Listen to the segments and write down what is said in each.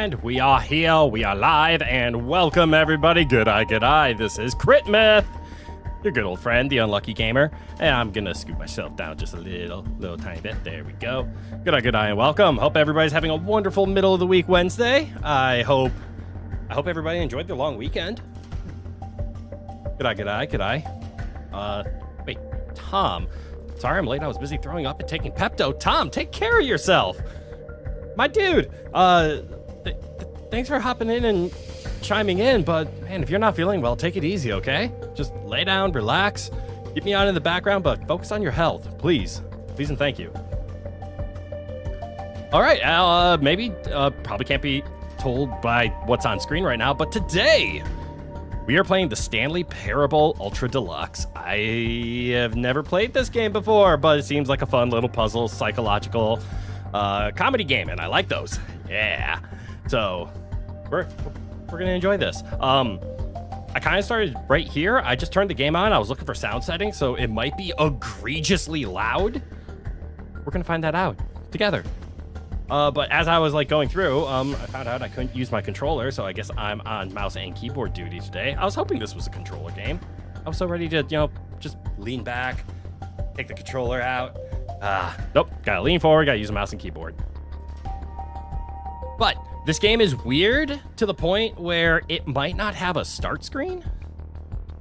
And we are here, we are live, and welcome everybody. G'day. This is Crit Myth, your good old friend, the Unlucky Gamer. And I'm gonna scoot myself down just a little tiny bit. There we go. G'day, and welcome. Hope everybody's having a wonderful middle of the week Wednesday. I hope everybody enjoyed their long weekend. G'day. Wait, Tom. Sorry I'm late. I was busy throwing up and taking Pepto. Tom, take care of yourself. My dude, thanks for hopping in and chiming in, but man, if you're not feeling well, take it easy, okay? Just lay down, relax, keep me on in the background, but focus on your health, please. Please and thank you. All right, probably can't be told by what's on screen right now, but today we are playing the Stanley Parable Ultra Deluxe. I have never played this game before, but it seems like a fun little puzzle, psychological comedy game, and I like those. Yeah. So we're gonna enjoy this. I kind of started right here. I just turned the game on. I was looking for sound settings, so it might be egregiously loud. We're gonna find that out together. But as I was going through, I found out I couldn't use my controller, so I guess I'm on mouse and keyboard duty today. I was hoping this was a controller game. I was so ready to, just lean back, take the controller out. Nope, gotta lean forward, gotta use a mouse and keyboard. But this game is weird to the point where it might not have a start screen.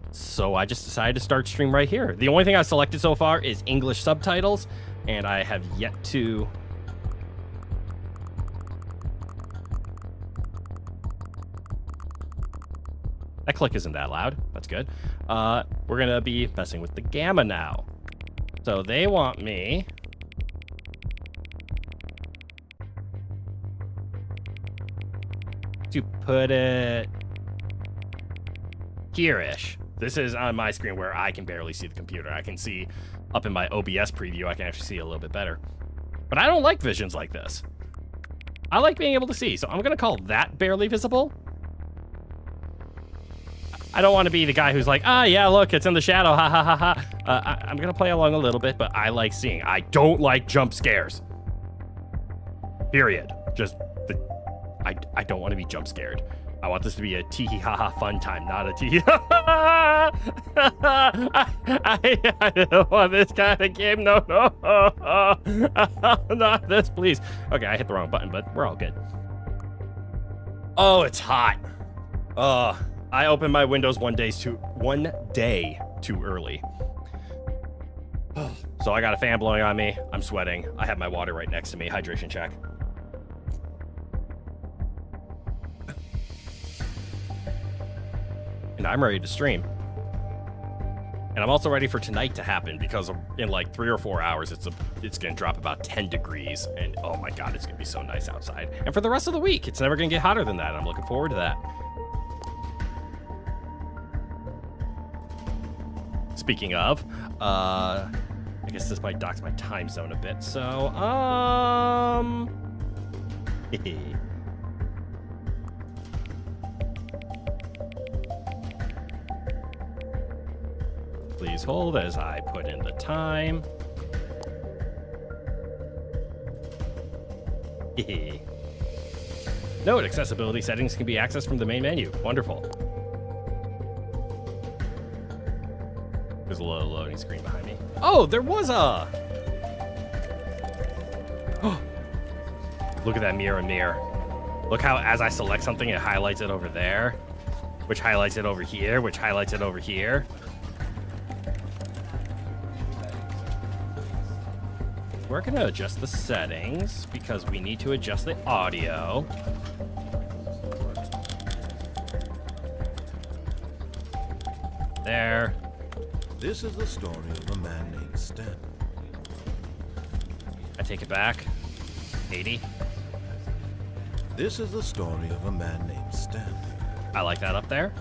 So I just decided to start stream right here. The only thing I've selected so far is English subtitles, and I have yet to... That click isn't that loud. That's good. We're going to be messing with the gamma now. So they want me to put it here-ish. This is on my screen where I can barely see the computer. I can see up in my OBS preview, I can actually see a little bit better. But I don't like visions like this. I like being able to see, so I'm going to call that barely visible. I don't want to be the guy who's like, yeah, look, it's in the shadow, ha ha ha ha. I'm going to play along a little bit, but I like seeing. I don't like jump scares. Period. I don't want to be jump scared. I want this to be a tee-hee ha-ha fun time, not a tee-hee ha-ha. I don't want this kind of game. No. Not this, please. Okay, I hit the wrong button, but we're all good. Oh, it's hot. I opened my windows one day too early. So I got a fan blowing on me. I'm sweating. I have my water right next to me. Hydration check. And I'm ready to stream. And I'm also ready for tonight to happen because in like 3 or 4 hours, it's gonna drop about 10 degrees. And oh my God, it's gonna be so nice outside. And for the rest of the week, it's never gonna get hotter than that. I'm looking forward to that. Speaking of, I guess this might dox my time zone a bit, so, Please hold as I put in the time. Note, accessibility settings can be accessed from the main menu. Wonderful. There's a little loading screen behind me. Oh, there was a... Look at that mirror. Look how as I select something, it highlights it over there, which highlights it over here, which highlights it over here. We're going to adjust the settings because we need to adjust the audio. There. This is the story of a man named Stanley. I take it back. 80. This is the story of a man named Stanley. I like that up there.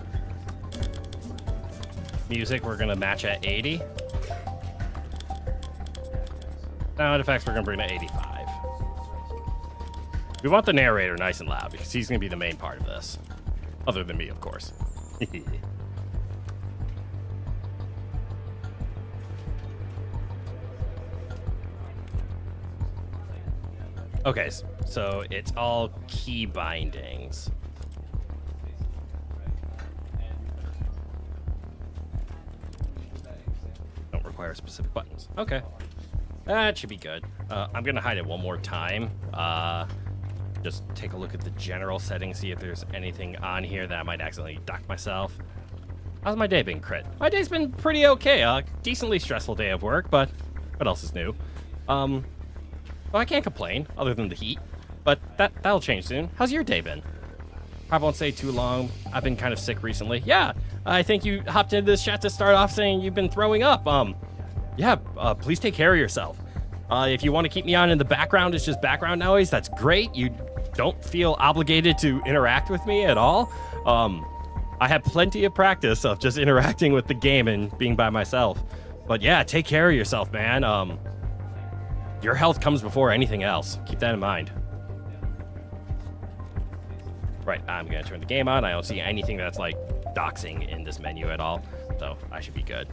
Music, we're gonna match at 80. Sound effects, we're gonna bring to 85. We want the narrator nice and loud because he's gonna be the main part of this. Other than me, of course. Okay, so it's all key bindings. Don't require specific buttons. Okay. That should be good. I'm gonna hide it one more time. Just take a look at the general settings, see if there's anything on here that I might accidentally dock myself. How's my day been, Crit? My day's been pretty okay. Decently stressful day of work, but what else is new? Well, I can't complain, other than the heat. But that'll change soon. How's your day been? Probably won't stay too long. I've been kind of sick recently. Yeah, I think you hopped into this chat to start off saying you've been throwing up. Yeah, please take care of yourself. If you want to keep me on in the background, it's just background noise, that's great. You don't feel obligated to interact with me at all. I have plenty of practice of just interacting with the game and being by myself. But yeah, take care of yourself, man. Your health comes before anything else. Keep that in mind. Right, I'm gonna turn the game on. I don't see anything that's like doxing in this menu at all, so I should be good.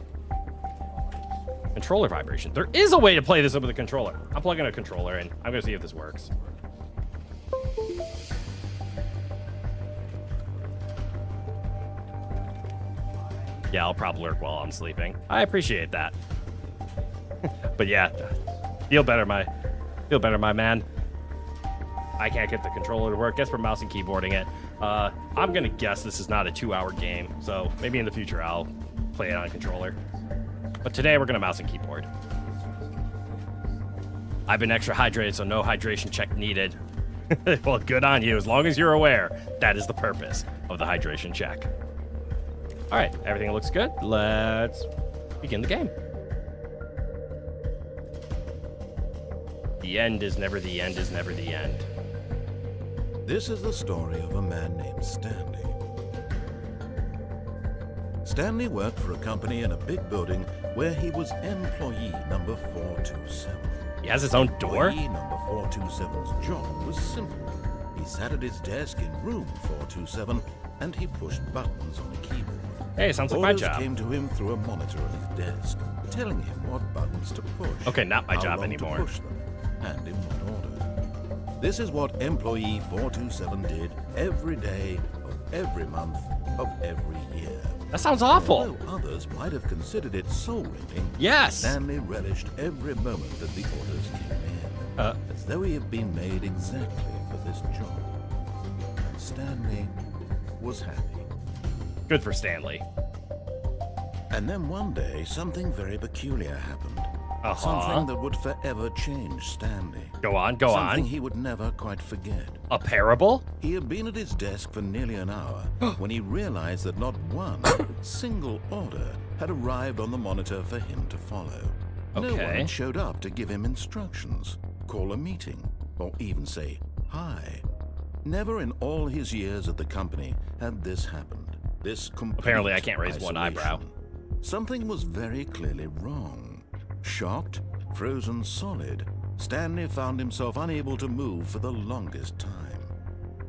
Controller vibration. There is a way to play this with a controller. I'm plugging a controller in. I'm gonna see if this works. Yeah, I'll probably work while I'm sleeping. I appreciate that. But yeah, feel better, my man. I can't get the controller to work. Guess we're mouse and keyboarding it. I'm gonna guess this is not a 2-hour game, so maybe in the future I'll play it on a controller. But today we're gonna mouse and keyboard. I've been extra hydrated, so no hydration check needed. Well, good on you. As long as you're aware, that is the purpose of the hydration check. All right, everything looks good. Let's begin the game. The end is never the end is never the end. This is the story of a man named Stanley. Stanley worked for a company in a big building where he was employee number 427. He has his own door? Employee number 427's job was simple. He sat at his desk in room 427 and he pushed buttons on a keyboard. Hey, sounds like my Orders job. came to him through a monitor on his desk, telling him what buttons to push. Okay, not my how job long anymore. To push them, and in what order. This is what employee 427 did every day of every month of every year. That sounds awful. Although others might have considered it soul-rending, Yes. Stanley relished every moment that the orders came in, as though he had been made exactly for this job. And Stanley was happy. Good for Stanley. And then one day, something very peculiar happened. Uh-huh. Something that would forever change Stanley. Go on, go Something on. he would never quite forget. A parable? He had been at his desk for nearly an hour when he realized that not one single order had arrived on the monitor for him to follow. No one Okay. had showed up to give him instructions, call a meeting, or even say hi. Never in all his years at the company had this happened. This complete Apparently I can't raise one eyebrow. isolation. Something was very clearly wrong. Shocked, frozen solid, Stanley found himself unable to move for the longest time.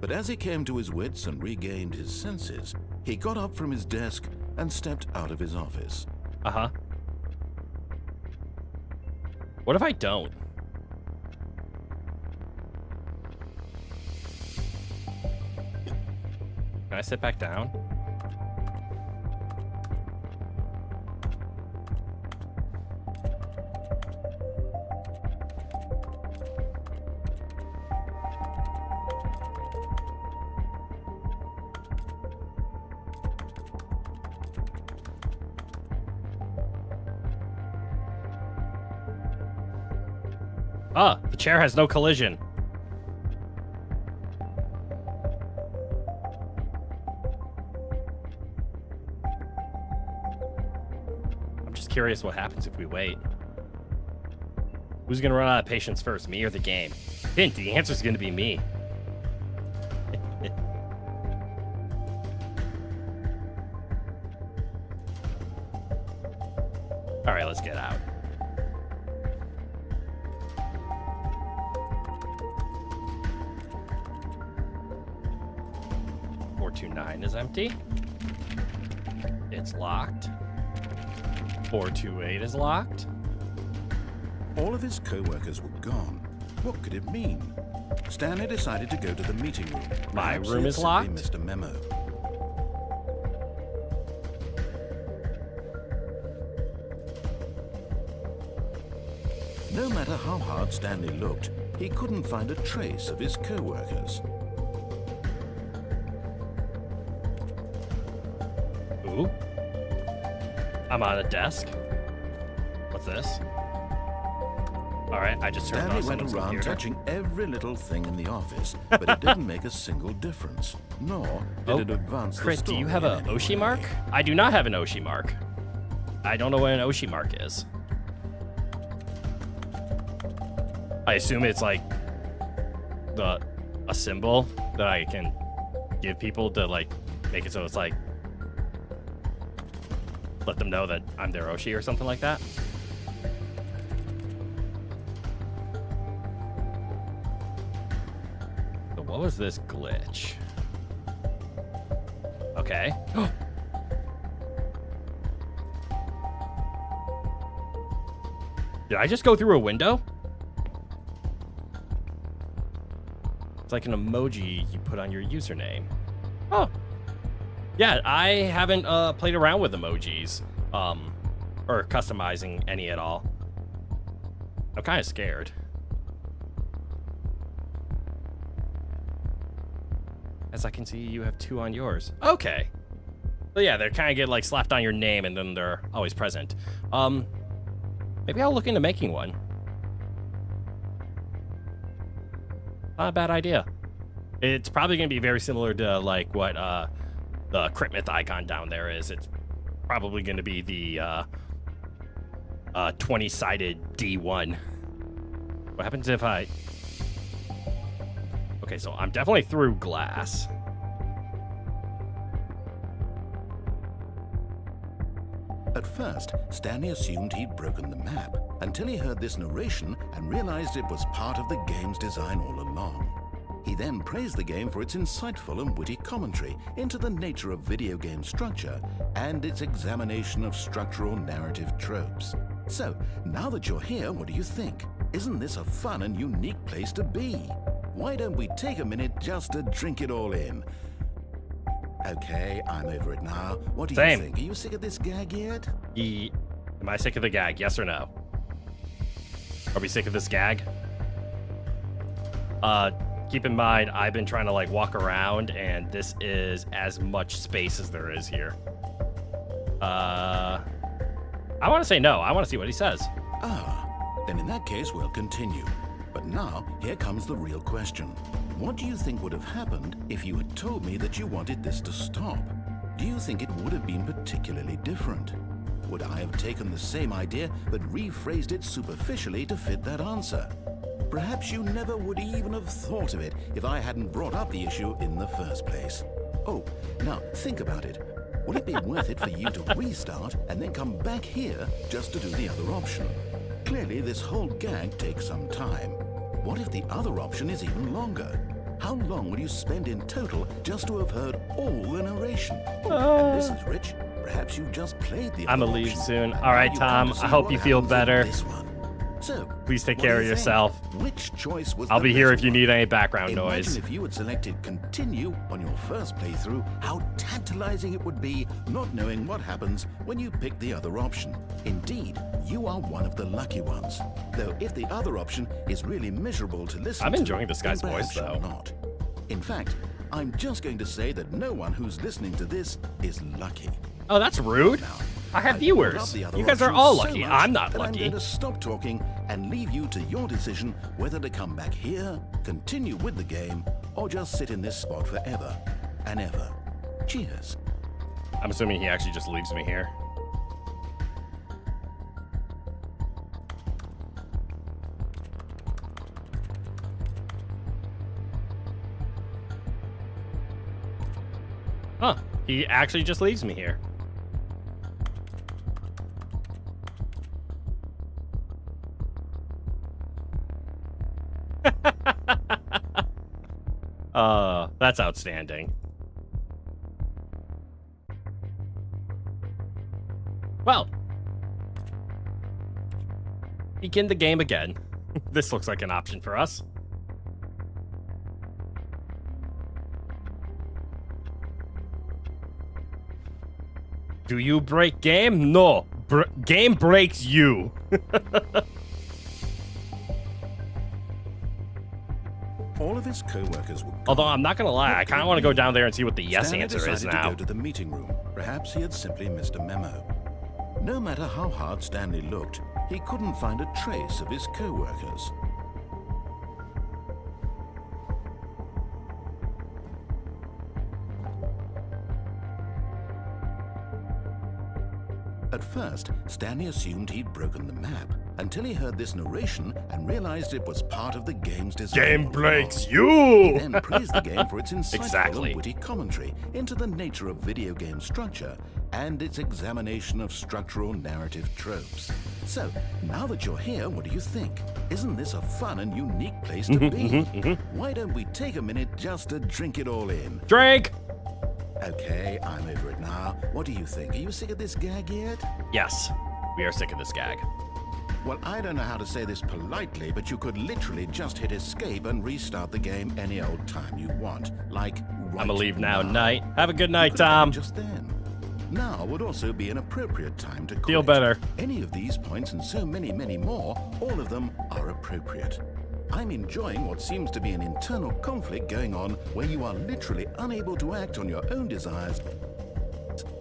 But as he came to his wits and regained his senses, he got up from his desk and stepped out of his office. Uh-huh. What if I don't? Can I sit back down? Ah, the chair has no collision. I'm just curious what happens if we wait. Who's gonna run out of patience first, me or the game? Hint, the answer's gonna be me. All right, let's get out. .429 is empty. It's locked. 428 is locked. All of his co-workers were gone. What could it mean? Stanley decided to go to the meeting room. My Perhaps room he is had simply locked? missed a memo. No matter how hard Stanley looked, he couldn't find a trace of his co-workers. Ooh. I'm on a desk. What's this? All right, I just turned Stanley on went someone's around computer. touching every little thing in the office, but it didn't make a single difference, nor did it advance the Crit, story do you have in a any Oshi way. mark? I do not have an Oshi mark. I don't know what an Oshi mark is. I assume it's like a symbol that I can give people to like make it so it's like let them know that I'm their Oshi or something like that. So what was this glitch? Okay. Did I just go through a window? It's like an emoji you put on your username. Oh. Yeah, I haven't played around with emojis. Or customizing any at all. I'm kind of scared. As I can see, you have 2 on yours. Okay. So yeah, they kind of get like slapped on your name and then they're always present. Maybe I'll look into making one. Not a bad idea. It's probably going to be very similar to like what the Crit Myth icon down there is. It's probably going to be the 20-sided D1. What happens if I... Okay, so I'm definitely through glass. At first, Stanley assumed he'd broken the map, until he heard this narration and realized it was part of the game's design all along. He then praised the game for its insightful and witty commentary into the nature of video game structure and its examination of structural narrative tropes. So, now that you're here, what do you think? Isn't this a fun and unique place to be? Why don't we take a minute just to drink it all in? Okay, I'm over it now. What do you Same. think? Are you sick of this gag yet? Am I sick of the gag? Yes or no? Are we sick of this gag? Keep in mind, I've been trying to like walk around and this is as much space as there is here. I want to say no. I want to see what he says. Then in that case, we'll continue. But now, here comes the real question. What do you think would have happened if you had told me that you wanted this to stop? Do you think it would have been particularly different? Would I have taken the same idea but rephrased it superficially to fit that answer? Perhaps you never would even have thought of it if I hadn't brought up the issue in the first place. Oh, now think about it. Would it be worth it for you to restart and then come back here just to do the other option? Clearly, this whole gag takes some time. What if the other option is even longer? How long will you spend in total just to have heard all the narration? And this is Rich. Perhaps you just played the other I'm gonna leave option, soon. and All right, now you come Tom. to see I hope what you feel happens in better. this one. So, Please take what do care of you think? yourself. Which choice was I'll the be here better if you one? need any background Imagine noise. if you had selected continue on your first playthrough, how tantalizing it would be not knowing what happens when you pick the other option. Indeed, you are one of the lucky ones. Though if the other option is really miserable to listen I'm to, enjoying this guy's then voice, perhaps you're though. not. In fact, I'm just going to say that no one who's listening to this is lucky. Oh, that's rude. Now, I have I've brought up viewers. the other You guys are options all so lucky. much I'm not that I'm lucky. going to stop talking and leave you to your decision whether to come back here, continue with the game, or just sit in this spot forever and ever. Cheers. I'm assuming he actually just leaves me here. Huh. He actually just leaves me here. That's outstanding. Well, begin the game again. This looks like an option for us. Do you break game? No. Game breaks you. All of his co-workers were gone. Although I'm not gonna lie, I kind of want to go down there and see what the yes Stanley answer is decided now. to go to the meeting room. Perhaps he had simply missed a memo. No matter how hard Stanley looked, he couldn't find a trace of his co-workers. At first, Stanley assumed he'd broken the map until he heard this narration and realized it was part of the game's design. Game breaks you. He then praised the game for its insightful Exactly. and witty commentary into the nature of video game structure and its examination of structural narrative tropes. So, now that you're here, what do you think? Isn't this a fun and unique place to be? Why don't we take a minute just to drink it all in? Drink. Okay, I'm over it now. What do you think? Are you sick of this gag yet? Yes, we are sick of this gag. Well, I don't know how to say this politely, but you could literally just hit escape and restart the game any old time you want. Like, right I'm gonna leave now. now. Night. Have a good night, You could have Tom. done just then. Now would also be an appropriate time to quit. Feel better. Any of these points and so many, many more, all of them are appropriate. I'm enjoying what seems to be an internal conflict going on where you are literally unable to act on your own desires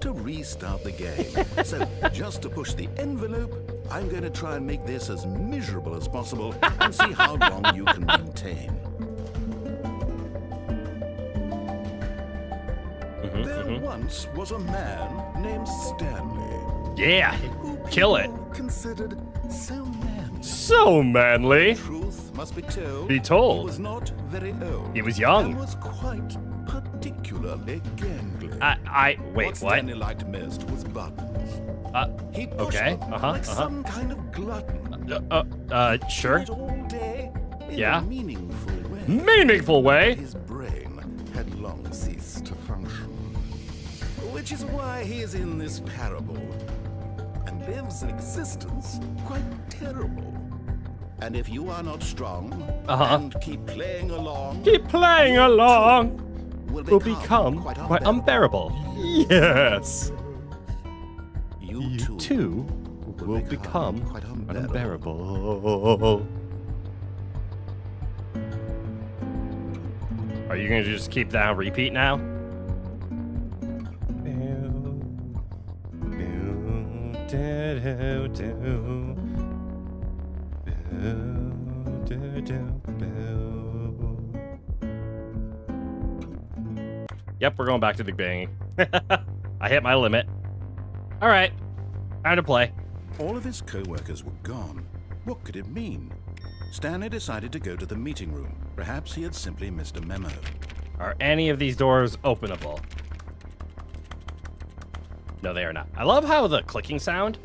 to restart the game. So, just to push the envelope, I'm going to try and make this as miserable as possible and see how long you can maintain. There once was a man named Stanley. Yeah, Who kill it. people considered so manly. So manly. Truth must be told. Be told. He was not very old. He was young. And was quite particularly gangly. Wait, what? Stanley liked most was buttons. He pushed Okay, them uh-huh, like some kind of glutton. Sure. Did it all day in Yeah. a meaningful way. Meaningful way. His brain had long ceased to function. Which is why he is in this parable and lives an existence quite terrible. And if you are not strong and keep playing along, Keep playing along. will Will become quite unbearable. Yes. You You too too will become quite unbearable. Are you gonna just keep that on repeat now? Yep, we're going back to the beginning. I hit my limit. All right, time to play. All of his co-workers were gone. What could it mean? Stanley decided to go to the meeting room. Perhaps he had simply missed a memo. Are any of these doors openable? No, they are not. I love how the clicking sound.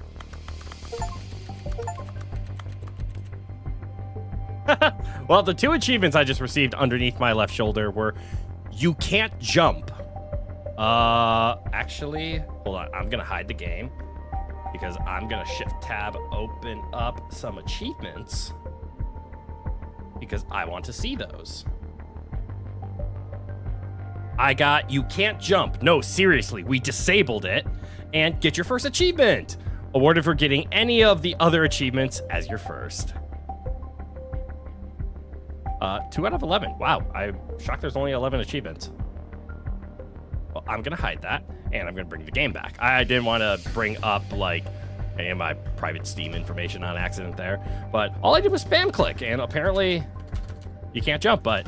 Well, the two achievements I just received underneath my left shoulder were you can't jump. Actually, hold on. I'm gonna hide the game because I'm gonna shift tab, open up some achievements because I want to see those. I got you can't jump. No, seriously, we disabled it. And get your first achievement. Awarded for getting any of the other achievements as your first. 2 out of 11. Wow, I'm shocked there's only 11 achievements. Well, I'm gonna hide that, and I'm gonna bring the game back. I didn't want to bring up, like, any of my private Steam information on accident there, but all I did was spam click, and apparently you can't jump, but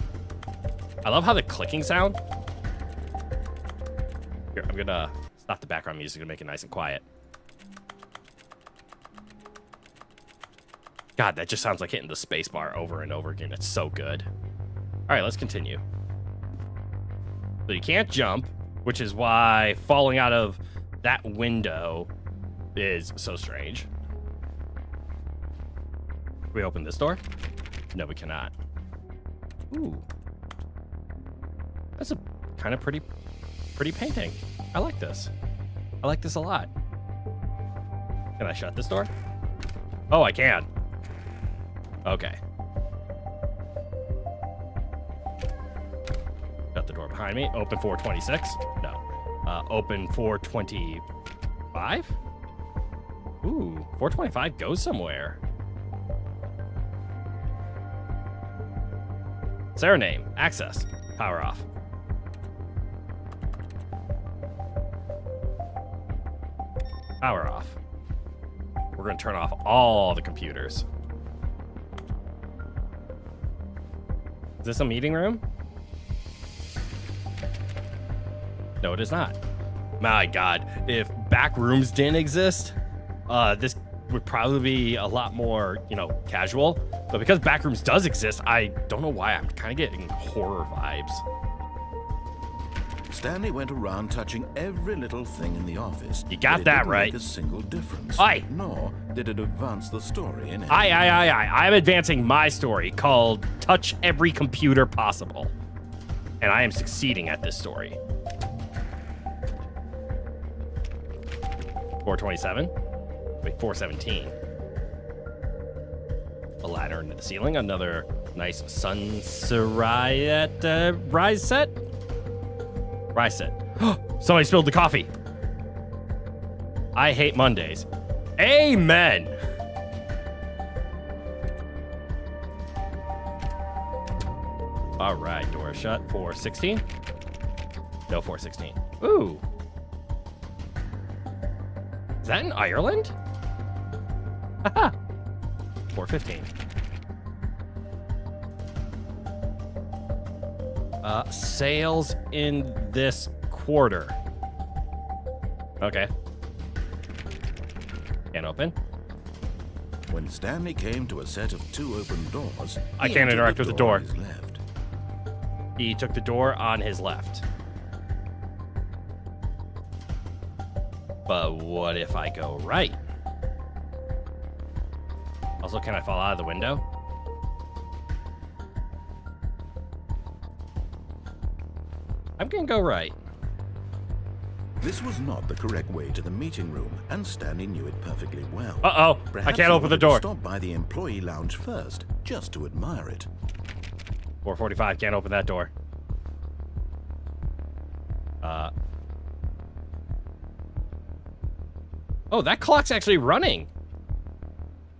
I love how the clicking sound. Here, I'm gonna stop the background music and make it nice and quiet. God, that just sounds like hitting the space bar over and over again. It's so good. All right, let's continue. So you can't jump, which is why falling out of that window is so strange. Can we open this door? No, we cannot. Ooh. That's a kind of pretty painting. I like this. I like this a lot. Can I shut this door? Oh, I can. Okay. Shut the door behind me. Open 426. No. Open 420. 5? Ooh, 425 goes somewhere. Sarah name. Access. Power off. Power off. We're going to turn off all the computers. Is this a meeting room? No, it is not. My God, if back rooms didn't exist, this would probably be a lot more, casual. But because back rooms does exist, I don't know why I'm kind of getting horror vibes. Stanley went around touching every little thing in the office. You got that didn't right. Make a single difference. Aye. Nor did it advance the story in any Aye. I'm advancing my story called Touch Every Computer Possible. And I am succeeding at this story. 427. Wait, 417. A ladder into the ceiling. Another nice Sunset rise set. Rise set. Somebody spilled the coffee. I hate Mondays. Amen. All right, door shut. 416. No, 416. Ooh. Is that in Ireland? Haha. 415. Sales in this quarter. Okay. Can't open. When Stanley came to a set of 2 open doors, I he can't entered interact with the door. on his left. He took the door on his left. But what if I go right? Also, can I fall out of the window? I'm gonna go right. This was not the correct way to the meeting room, and Stanley knew it perfectly well. Uh-oh, I Perhaps can't he open the wanted to door. Stop by the employee lounge first, just to admire it. 445, can't open that door. Oh, that clock's actually running.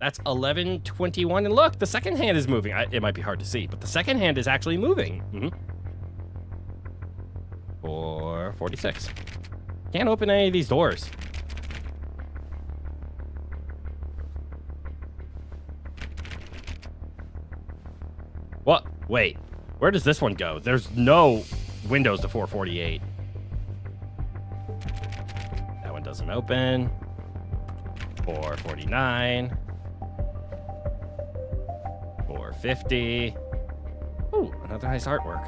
That's 11:21, and look, the second hand is moving. It might be hard to see, but the second hand is actually moving. 446. Can't open any of these doors. What? Wait, where does this one go? There's no windows to 448. That one doesn't open. 449. 450. Ooh, another nice artwork.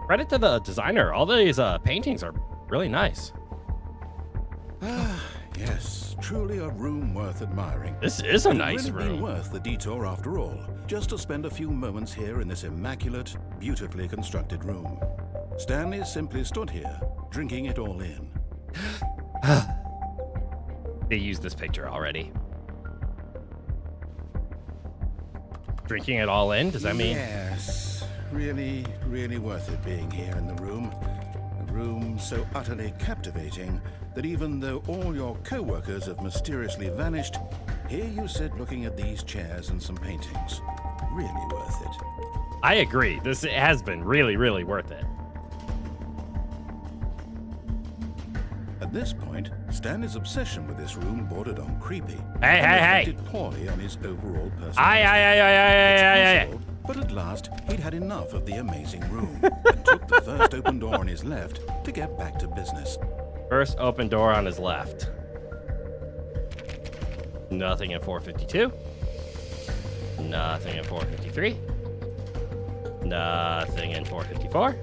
Credit to the designer. All these paintings are really nice. Yes, truly a room worth admiring. This is a It nice really been room. worth the detour after all, just to spend a few moments here in this immaculate, beautifully constructed room. Stanley simply stood here, drinking it all in. They used this picture already. Drinking it all in? Does that mean? Yes, really, really worth it being here in the room. A room so utterly captivating that even though all your co-workers have mysteriously vanished, here you sit looking at these chairs and some paintings. Really worth it. I agree. This has been really, really worth it. At this point, Stanley's obsession with this room bordered on creepy. Hey, and hey, hey. reflected poorly on his overall personality. Aye. It's possible, but at last, he'd had enough of the amazing room and took the first open door on his left to get back to business. First open door on his left. Nothing in 452. Nothing in 453. Nothing in 454.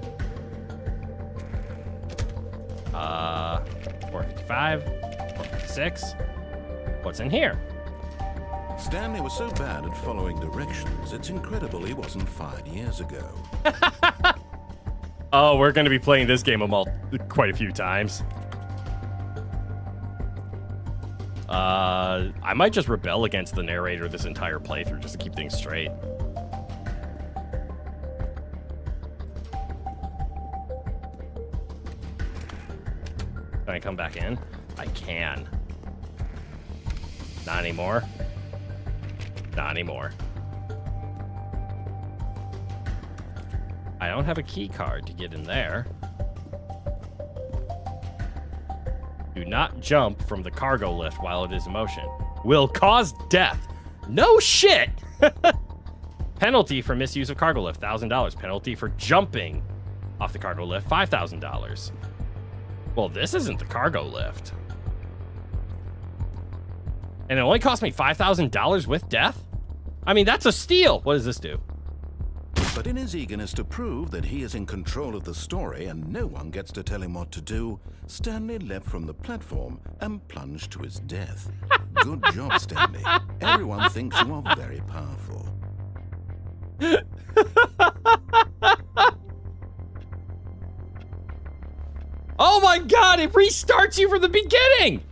455. 456. What's in here? Stanley was so bad at following directions, it's incredible he wasn't fired years ago. Oh, we're going to be playing this game quite a few times. I might just rebel against the narrator this entire playthrough just to keep things straight. Can I come back in? I can. Not anymore. Not anymore. I don't have a key card to get in there. Do not jump from the cargo lift while it is in motion. Will cause death. No shit! Penalty for misuse of cargo lift, $1,000. Penalty for jumping off the cargo lift, $5,000. Well, this isn't the cargo lift. And it only cost me $5,000 with death? I mean, that's a steal. What does this do? But in his eagerness to prove that he is in control of the story and no one gets to tell him what to do, Stanley leapt from the platform and plunged to his death. Good job, Stanley. Everyone thinks you are very powerful. Oh my god, it restarts you from the beginning!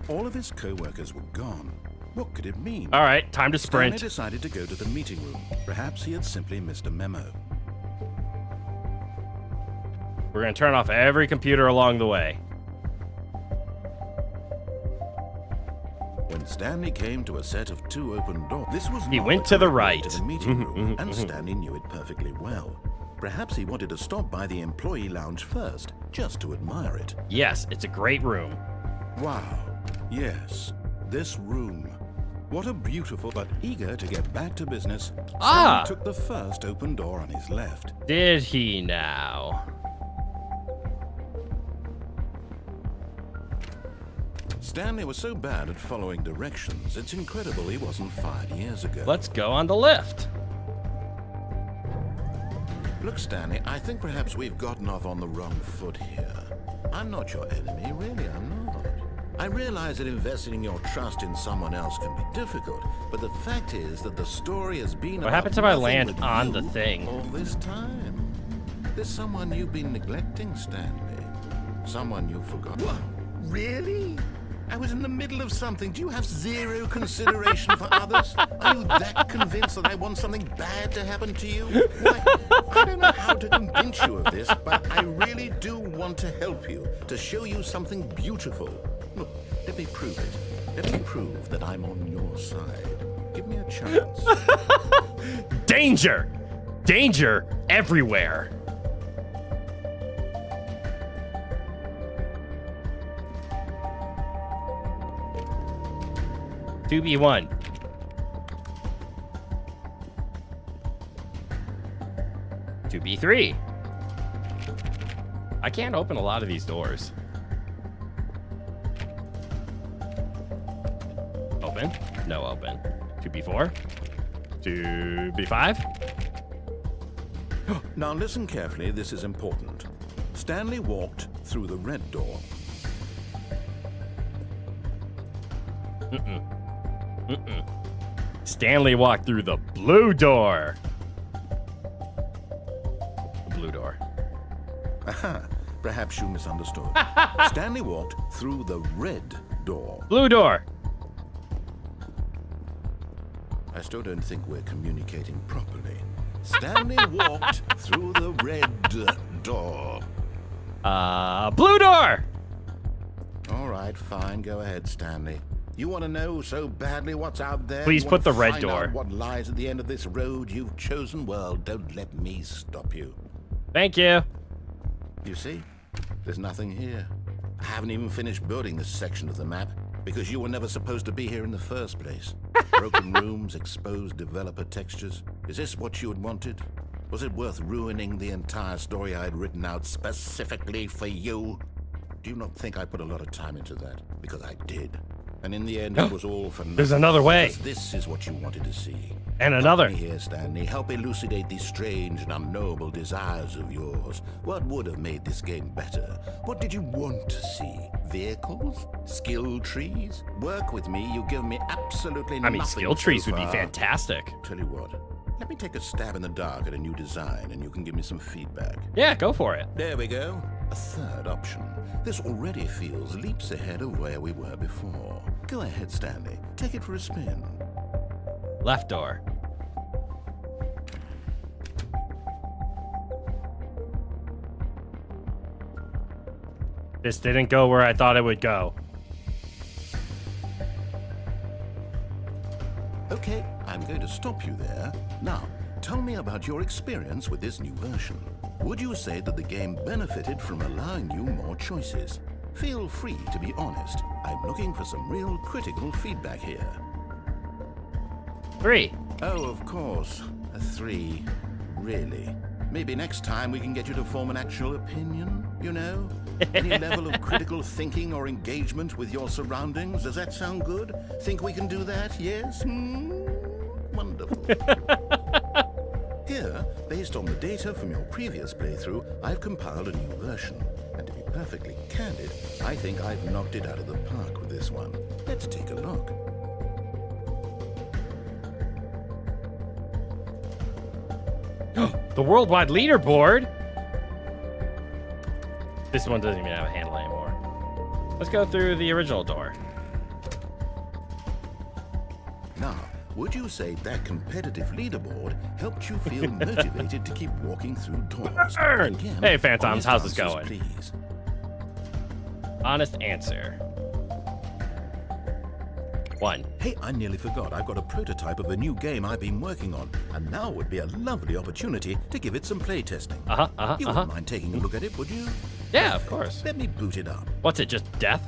All of his co-workers were gone. What could it mean? All right, time to sprint. Stanley decided to go to the meeting room. Perhaps he had simply missed a memo. We're gonna turn off every computer along the way. When Stanley came to a set of 2 open doors, this was He not went the to the correct way right. to the meeting room, and Stanley knew it perfectly well. Perhaps he wanted to stop by the employee lounge first, just to admire it. Yes, it's a great room. Wow. Yes, this room. What a beautiful, but eager to get back to business, Ah! Stanley took the first open door on his left. Did he now? Stanley was so bad at following directions, it's incredible he wasn't fired years ago. Let's go on the lift. Look, Stanley, I think perhaps we've gotten off on the wrong foot here. I'm not your enemy, really, I'm not. I realize that investing your trust in someone else can be difficult, but the fact is that the story has been What about happens if I nothing land but on you the thing? all this time. There's someone you've been neglecting, Stanley. Someone you forgot. What? Really? I was in the middle of something. Do you have zero consideration for others? Are you that convinced that I want something bad to happen to you? Why, I don't know how to convince you of this, but I really do want to help you, to show you something beautiful. Look, let me prove it. Let me prove that I'm on your side. Give me a chance. Danger! Danger everywhere. Two B1. Two B3. I can't open a lot of these doors. Open. No open. 2B4. 2B5. Now listen carefully, this is important. Stanley walked through the red door. Stanley walked through the blue door. The blue door. Aha, perhaps you misunderstood. Stanley walked through the red door. Blue door. I still don't think we're communicating properly. Stanley walked through the red door. Blue door. All right, fine. Go ahead, Stanley. You want to know so badly what's out there? Please You put wanna the red find door. out what lies at the end of this road you've chosen? Well, don't let me stop you. Thank you. You see? There's nothing here. I haven't even finished building this section of the map because you were never supposed to be here in the first place. Broken rooms, exposed developer textures. Is this what you had wanted? Was it worth ruining the entire story I had written out specifically for you? Do you not think I put a lot of time into that? Because I did. And in the end, it was all for nothing. There's another way. Because this is what you wanted to see. And another. Help me here, Stanley. Help elucidate these strange and unknowable desires of yours. What would have made this game better? What did you want to see? Vehicles? Skill trees? Work with me. You give me absolutely nothing. I mean, skill trees so would be far. fantastic. Tell you what. Let me take a stab in the dark at a new design, and you can give me some feedback. Yeah, go for it. There we go. A third option. This already feels leaps ahead of where we were before. Go ahead, Stanley. Take it for a spin. Left door. This didn't go where I thought it would go. Okay, I'm going to stop you there. Now, tell me about your experience with this new version. Would you say that the game benefited from allowing you more choices? Feel free to be honest. I'm looking for some real critical feedback here. 3. Oh, of course. A 3. Really? Maybe next time we can get you to form an actual opinion, you know? Any level of critical thinking or engagement with your surroundings? Does that sound good? Think we can do that? Yes? Wonderful. Here, based on the data from your previous playthrough, I've compiled a new version. And to be perfectly candid, I think I've knocked it out of the park with this one. Let's take a look. The worldwide leaderboard? This one doesn't even have a handle anymore. Let's go through the original door. Now, would you say that competitive leaderboard helped you feel motivated to keep walking through doors? Again, hey, Phantoms, honest how's this answers, going? Please. Honest answer. 1. Hey, I nearly forgot. I've got a prototype of a new game I've been working on, and now would be a lovely opportunity to give it some play testing. You wouldn't mind taking a look at it, would you? Yeah, of course. Let me boot it up. What's it, just death?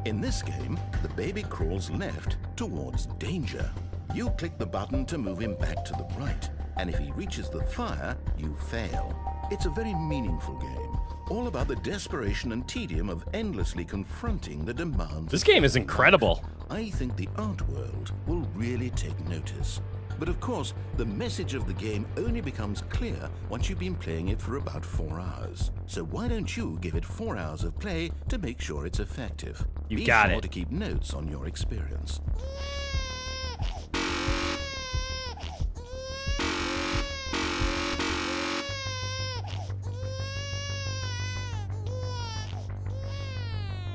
In this game, the baby crawls left towards danger. You click the button to move him back to the right, and if he reaches the fire, you fail. It's a very meaningful game, all about the desperation and tedium of endlessly confronting the demands. This game is incredible. I think the art world will really take notice. But of course, the message of the game only becomes clear once you've been playing it for about 4 hours. So why don't you give it 4 hours of play to make sure it's effective? You got Be sure it. to keep notes on your experience.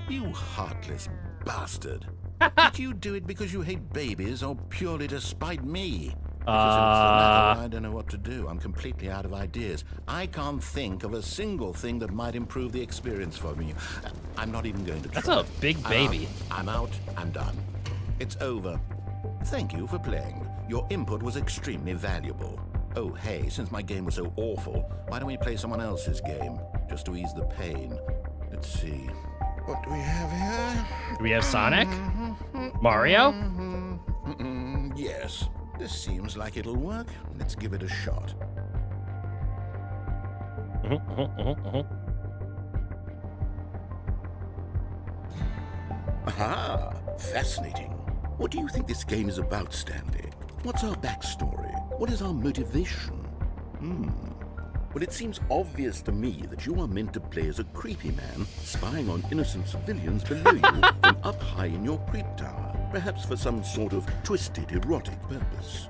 You heartless bastard. Did you do it because you hate babies or purely to spite me? Because if it's the latter, I don't know what to do. I'm completely out of ideas. I can't think of a single thing that might improve the experience for me. I'm not even going to try. That's a big baby. I'm out. I'm done. It's over. Thank you for playing. Your input was extremely valuable. Oh, hey, since my game was so awful, why don't we play someone else's game? Just to ease the pain. Let's see. What do we have here? Do we have Sonic? Mario? Yes. This seems like it'll work. Let's give it a shot. Aha! Fascinating. What do you think this game is about, Stanley? What's our backstory? What is our motivation? Well, it seems obvious to me that you are meant to play as a creepy man spying on innocent civilians below you from up high in your creep tower, perhaps for some sort of twisted erotic purpose.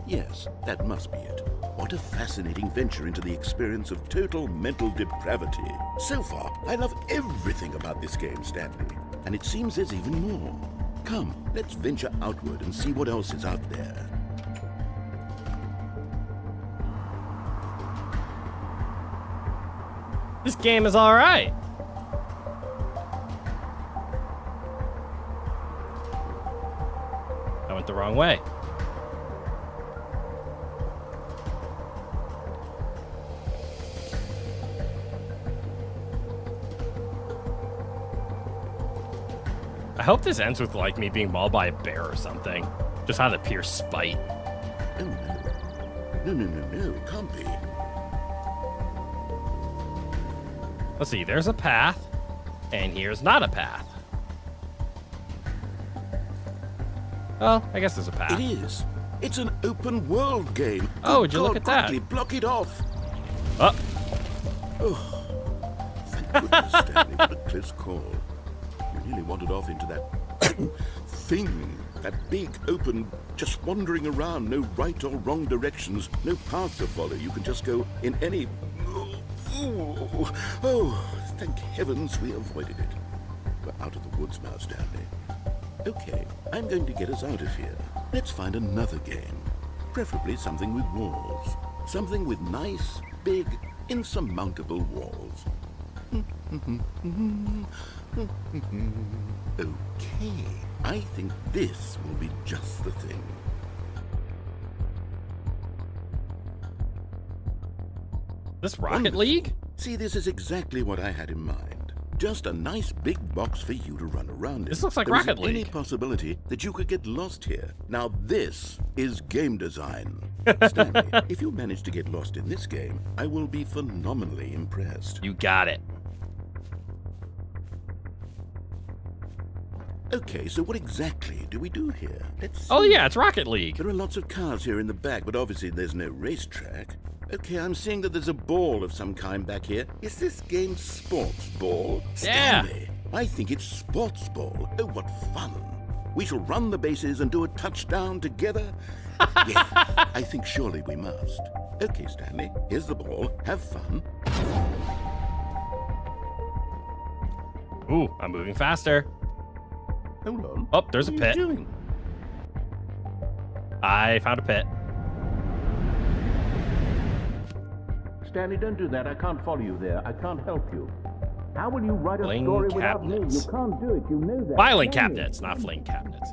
Yes, that must be it. What a fascinating venture into the experience of total mental depravity. So far, I love everything about this game, Stanley, and it seems there's even more. Come, let's venture outward and see what else is out there. This game is alright. I went the wrong way. I hope this ends with like me being mauled by a bear or something. Just out of pure spite. Oh no. No, it can't be. Let's see, there's a path, and here's not a path. Well, I guess there's a path. It is. It's an open world game. Oh, Good would you look God, at that? quickly block it off. Oh, Thank goodness, Stanley. What a close call. You nearly wandered off into that thing. That big, open, just wandering around. No right or wrong directions. No path to follow. You can just go in any... Oh, thank heavens we avoided it. We're out of the woods now, Stanley. Okay, I'm going to get us out of here. Let's find another game. Preferably something with walls. Something with nice, big, insurmountable walls. Okay, I think this will be just the thing. This Rocket Wonderful. League? See, this is exactly what I had in mind. Just a nice big box for you to run around in. This looks like There isn't Rocket League. any possibility that you could get lost here. Now this is game design. Stanley, if you manage to get lost in this game, I will be phenomenally impressed. You got it. Okay, so what exactly do we do here? Let's see. Oh yeah, it's Rocket League. There are lots of cars here in the back, but obviously there's no racetrack. Okay, I'm seeing that there's a ball of some kind back here. Is this game sports ball? Yeah. Stanley, I think it's sports ball. Oh, what fun. We shall run the bases and do a touchdown together. Yes, I think surely we must. Okay, Stanley, here's the ball. Have fun. Ooh, I'm moving faster. Hold on. Oh, there's a What are pit. you doing? I found a pit. Stanley, don't do that. I can't follow you there. I can't help you. How will you write a Fling story without me? cabinets. You can't do it. You know that. Filing can you? cabinets, not fling cabinets.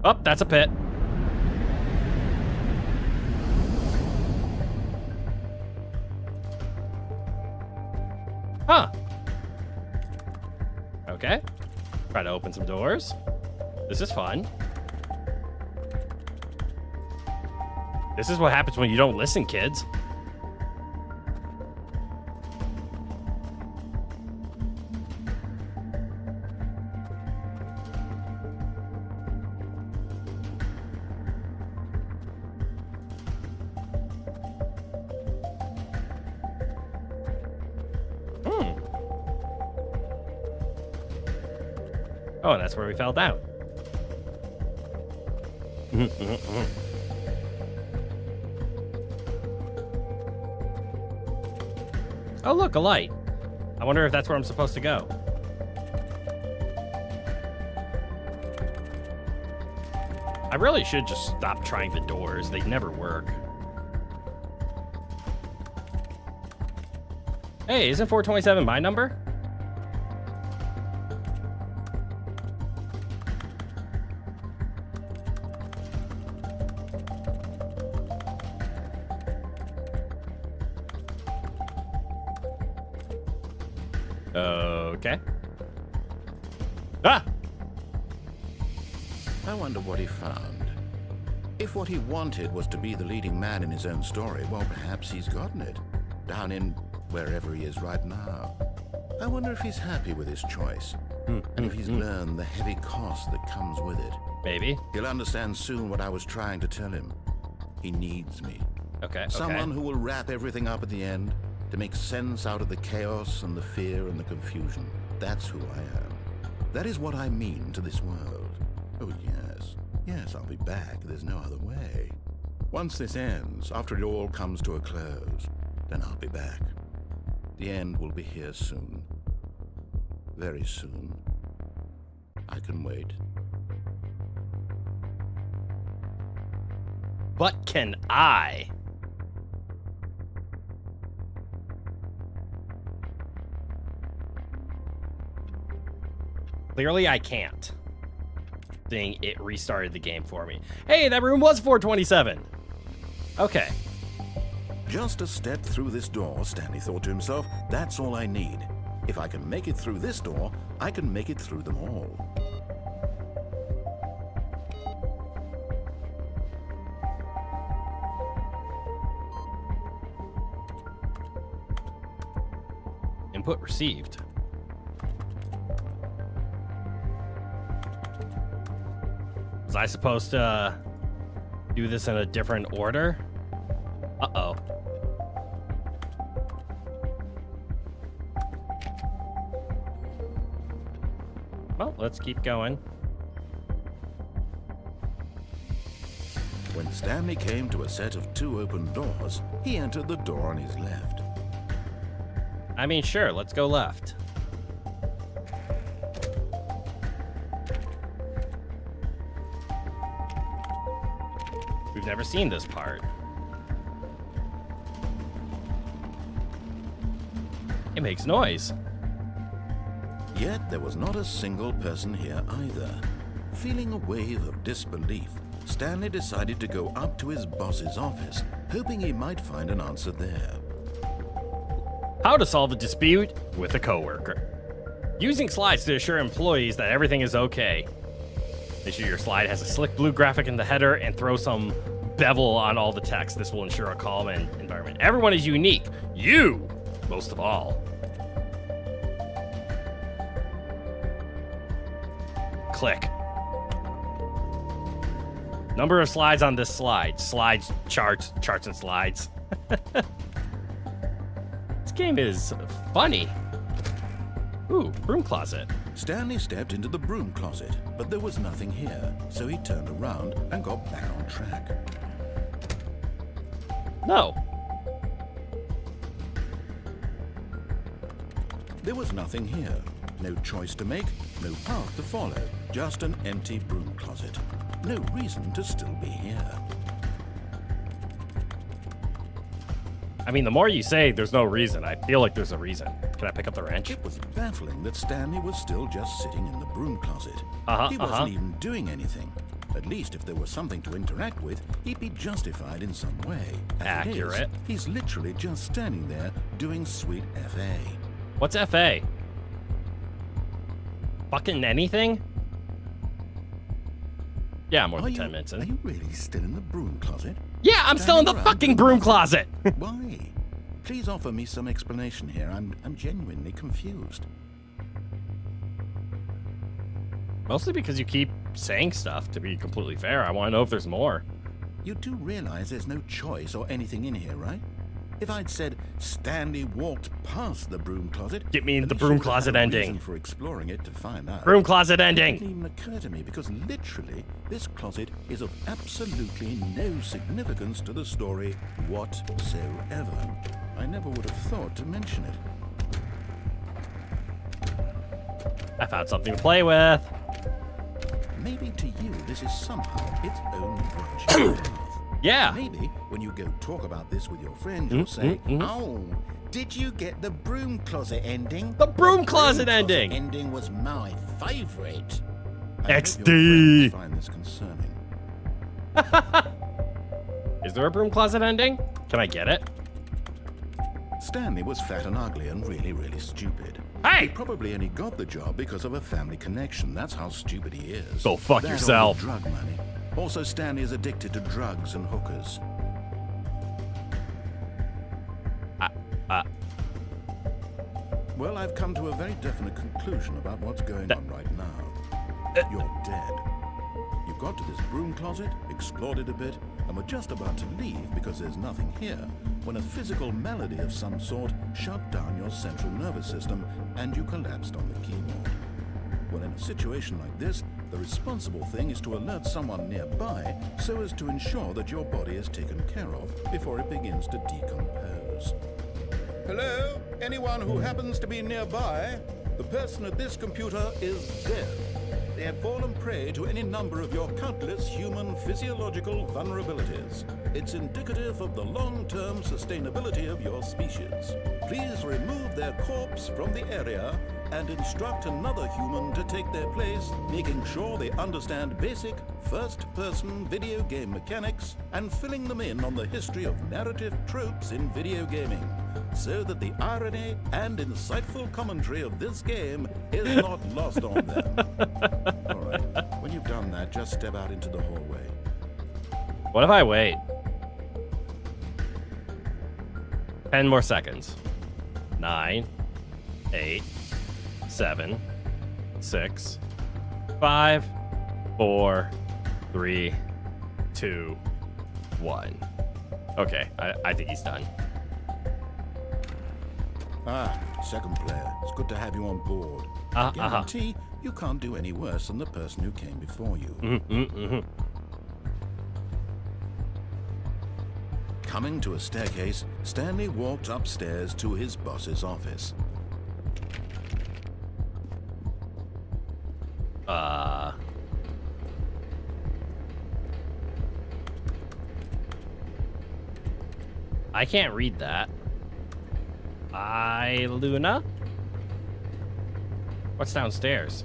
Oh, that's a pit. Huh. Okay. Try to open some doors. This is fun. This is what happens when you don't listen, kids. Oh, and that's where we fell down. Oh, look, a light. I wonder if that's where I'm supposed to go. I really should just stop trying the doors. They never work. Hey, isn't 427 my number? Okay. Ah! I wonder what he found. If what he wanted was to be the leading man in his own story, well, perhaps he's gotten it. Down in wherever he is right now. I wonder if he's happy with his choice. And if he's learned the heavy cost that comes with it. Maybe. He'll understand soon what I was trying to tell him. He needs me. Okay, Someone okay. who will wrap everything up at the end to make sense out of the chaos and the fear and the confusion. That's who I am. That is what I mean to this world. Oh, yes. Yes, I'll be back. There's no other way. Once this ends, after it all comes to a close, then I'll be back. The end will be here soon. Very soon. I can wait. But can I? Clearly I can't. Seeing it restarted the game for me. Hey, that room was 427. Okay. Just a step through this door, Stanley thought to himself. That's all I need. If I can make it through this door, I can make it through them all. Input received. Was I supposed to do this in a different order? Uh-oh. Well, let's keep going. When Stanley came to a set of 2 open doors, he entered the door on his left. I mean, sure, let's go left. We've never seen this part. It makes noise. Yet there was not a single person here either. Feeling a wave of disbelief, Stanley decided to go up to his boss's office, hoping he might find an answer there. How to solve a dispute with a coworker. Using slides to assure employees that everything is okay. Make sure your slide has a slick blue graphic in the header and throw some bevel on all the text. This will ensure a calm environment. Everyone is unique. You, most of all. Click. Number of slides on this slide. Slides, charts and slides. This game is funny. Ooh, broom closet. Stanley stepped into the broom closet, but there was nothing here, so he turned around and got back on track. No. There was nothing here. No choice to make, no path to follow, just an empty broom closet. No reason to still be here. I mean, the more you say there's no reason, I feel like there's a reason. Can I pick up the wrench? It was baffling that Stanley was still just sitting in the broom closet. He wasn't even doing anything. At least if there was something to interact with, he'd be justified in some way. As Accurate. it is, he's literally just standing there doing sweet FA. What's FA? Fucking anything? Yeah, more than 10 minutes Are in. you really still in the broom closet? Yeah, I'm still in the Standing around fucking doing broom nothing? closet. Why? Please offer me some explanation here. I'm genuinely confused. Mostly because you keep saying stuff, to be completely fair. I want to know if there's more. You do realize there's no choice or anything in here, right? If I'd said Stanley walked past the broom closet, Get me in at the least broom you would have closet had a ending. reason for exploring it to find out. Broom closet It ending. didn't even occur to me because literally this closet is of absolutely no significance to the story whatsoever. I never would have thought to mention it. I found something to play with. Maybe to you this is somehow its own branch of path. Yeah. Maybe when you go talk about this with your friend, you'll say, "Oh, did you get the broom closet ending? The broom closet broom ending." Ending was my favorite." XD. Find this concerning. Is there a broom closet ending? Can I get it? Stanley was fat and ugly and really, really stupid. He Hey! probably only got the job because of a family connection. That's how stupid he is. Go fuck That or the yourself. Drug money. Also, Stanley is addicted to drugs and hookers. Well, I've come to a very definite conclusion about what's going on right now. You're dead. You got to this broom closet, explored it a bit, and were just about to leave because there's nothing here, when a physical malady of some sort shut down your central nervous system and you collapsed on the keyboard. Well, in a situation like this, the responsible thing is to alert someone nearby so as to ensure that your body is taken care of before it begins to decompose. Hello? Anyone who happens to be nearby? The person at this computer is dead. They have fallen prey to any number of your countless human physiological vulnerabilities. It's indicative of the long-term sustainability of your species. Please remove their corpse from the area and instruct another human to take their place, making sure they understand basic first-person video game mechanics and filling them in on the history of narrative tropes in video gaming, so that the irony and insightful commentary of this game is not lost on them. All right, when you've done that, just step out into the hallway. What if I wait? 10 more seconds. 9, 8, 7, 6, 5, 4, 3, 2, 1. Okay, I think he's done. Ah, second player. It's good to have you on board. I guarantee you can't do any worse than the person who came before you. Coming to a staircase, Stanley walked upstairs to his boss's office. I can't read that. Bye, Luna. What's downstairs?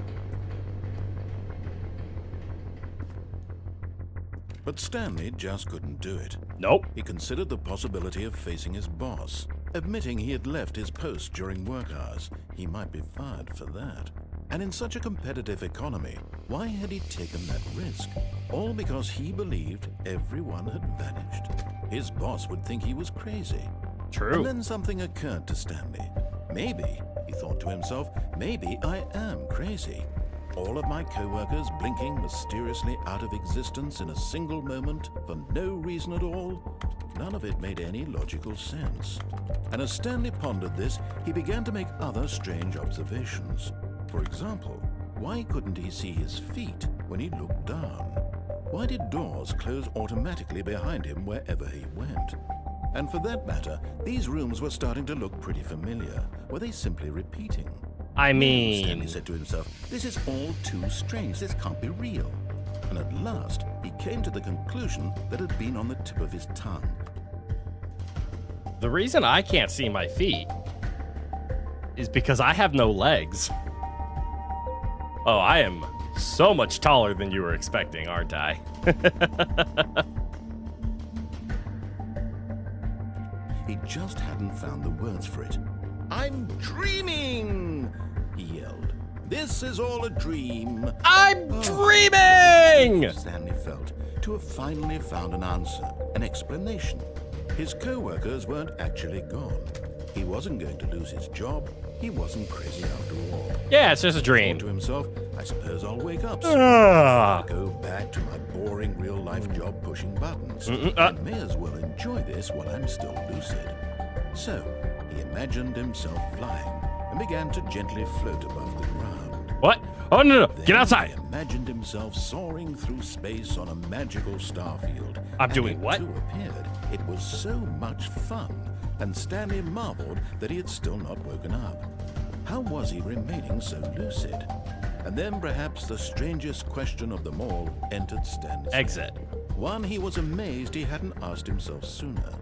But Stanley just couldn't do it. Nope. He considered the possibility of facing his boss, admitting he had left his post during work hours. He might be fired for that. And in such a competitive economy, why had he taken that risk? All because he believed everyone had vanished. His boss would think he was crazy. True. And then something occurred to Stanley. Maybe, he thought to himself, maybe I am crazy. All of my co-workers blinking mysteriously out of existence in a single moment for no reason at all? None of it made any logical sense. And as Stanley pondered this, he began to make other strange observations. For example, why couldn't he see his feet when he looked down? Why did doors close automatically behind him wherever he went? And for that matter, these rooms were starting to look pretty familiar. Were they simply repeating? I Stanley mean, said to himself, this is all too strange. This can't be real. And at last, he came to the conclusion that had been on the tip of his tongue. the reason I can't see my feet is because I have no legs. Oh, I am so much taller than you were expecting, aren't I? He just hadn't found the words for it. I'm dreaming, he yelled. This is all a dream. I'm dreaming! Stanley felt to have finally found an answer, an explanation. His co-workers weren't actually gone. He wasn't going to lose his job. He wasn't crazy after all. Yeah, it's just a He dream. thought to himself, I suppose I'll wake up soon. Ah. Go back to my boring real-life job pushing buttons. Mm-mm, I may as well enjoy this while I'm still lucid. So, he imagined himself flying and began to gently float above the ground. What? Oh, no. Get Then outside. He imagined himself soaring through space on a magical starfield. I'm and doing it what? too appeared. It was so much fun, and Stanley marveled that he had still not woken up. How was he remaining so lucid? And then perhaps the strangest question of them all entered Stanley's Exit. one he was amazed he hadn't asked himself sooner.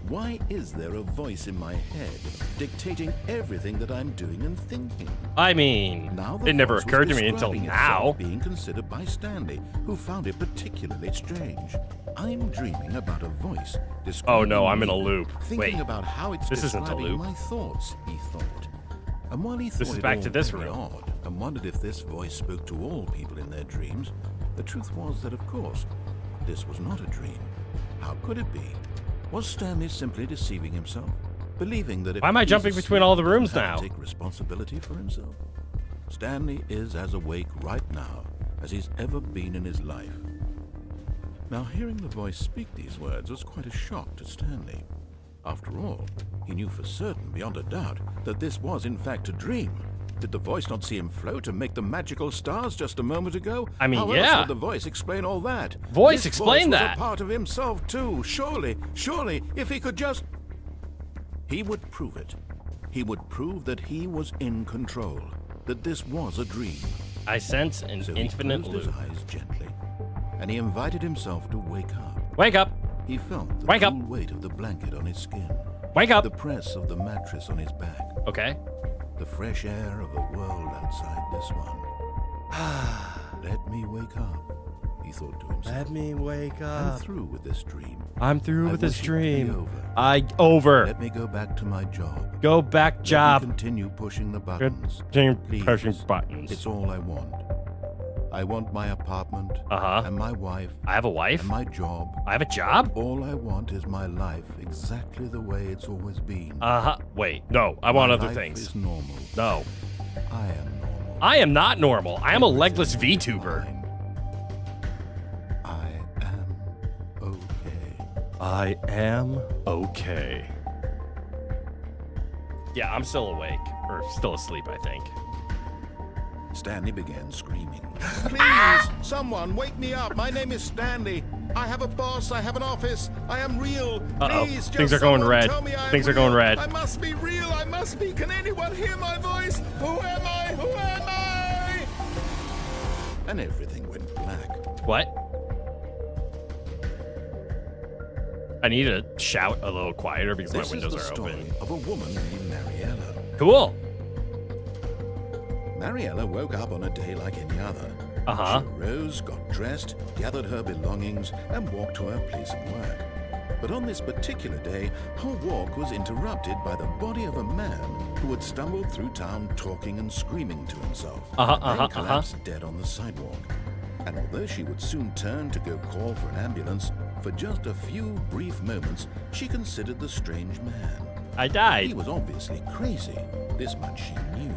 Why is there a voice in my head dictating everything that I'm doing and thinking? I mean, Now the it never voice was occurred to me until describing now. itself being considered by Stanley, who found it particularly strange. I'm dreaming about a voice describing Oh no, I'm in a me, loop. thinking Wait, about how it's this isn't a describing loop. my thoughts, he thought. And while he thought This is it back all to this very room. odd and wondered if this voice spoke to all people in their dreams, the truth was that, of course, this was not a dream. How could it be? Was Stanley simply deceiving himself, believing that if Why am I he's jumping asleep, between all the he rooms had to now? take responsibility for himself? Stanley is as awake right now as he's ever been in his life. Now, hearing the voice speak these words was quite a shock to Stanley. After all, he knew for certain, beyond a doubt, that this was in fact a dream. Did the voice not see him float and make the magical stars just a moment ago? I mean, How yeah. else would the voice explain all that? Voice, This explain voice that. was a part of himself too. Surely, if he could just... He would prove it. He would prove that he was in control, that this was a dream. I sense an So he infinite closed his loop. eyes gently, and he invited himself to wake up. Wake up. He felt the Wake up. cool weight of the blanket on his skin, Wake up. the press of the mattress on his back, Okay. the fresh air of a world outside this one. Let me wake up, he thought to himself. me wake I'm through with this dream. I'm through I with this wish it could be dream. over. Over. Let me go back to my job. Go back Let me job. continue pushing the buttons. Continue Please. pushing buttons. It's all I want. I want my apartment Uh-huh. and my wife I have a wife. and my job. I have a job. All I want is my life exactly the way it's always been. Uh-huh. Wait, no. I want My other life things. is normal. No. I am normal. I am not normal. I am a legless VTuber. Fine. I am okay. I am okay. Yeah, I'm still awake. Or still asleep, I think. Stanley began screaming. Please, someone wake me up. My name is Stanley. I have a boss. I have an office. I am real. Uh-oh. Please, just Things are going someone red. tell me I am Things are going real. red. I must be real. I must be. Can anyone hear my voice? Who am I? Who am I? And everything went black. What? I need to shout a little quieter because This my is windows the are story open. of a woman named Mariella. Cool. Mariella woke up on a day like any other. Uh-huh. She rose, got dressed, gathered her belongings, and walked to her place of work. But on this particular day, her walk was interrupted by the body of a man who had stumbled through town talking and screaming to himself. Then collapsed dead on the sidewalk. And although she would soon turn to go call for an ambulance, for just a few brief moments, she considered the strange man. I died. He was obviously crazy. This much she knew.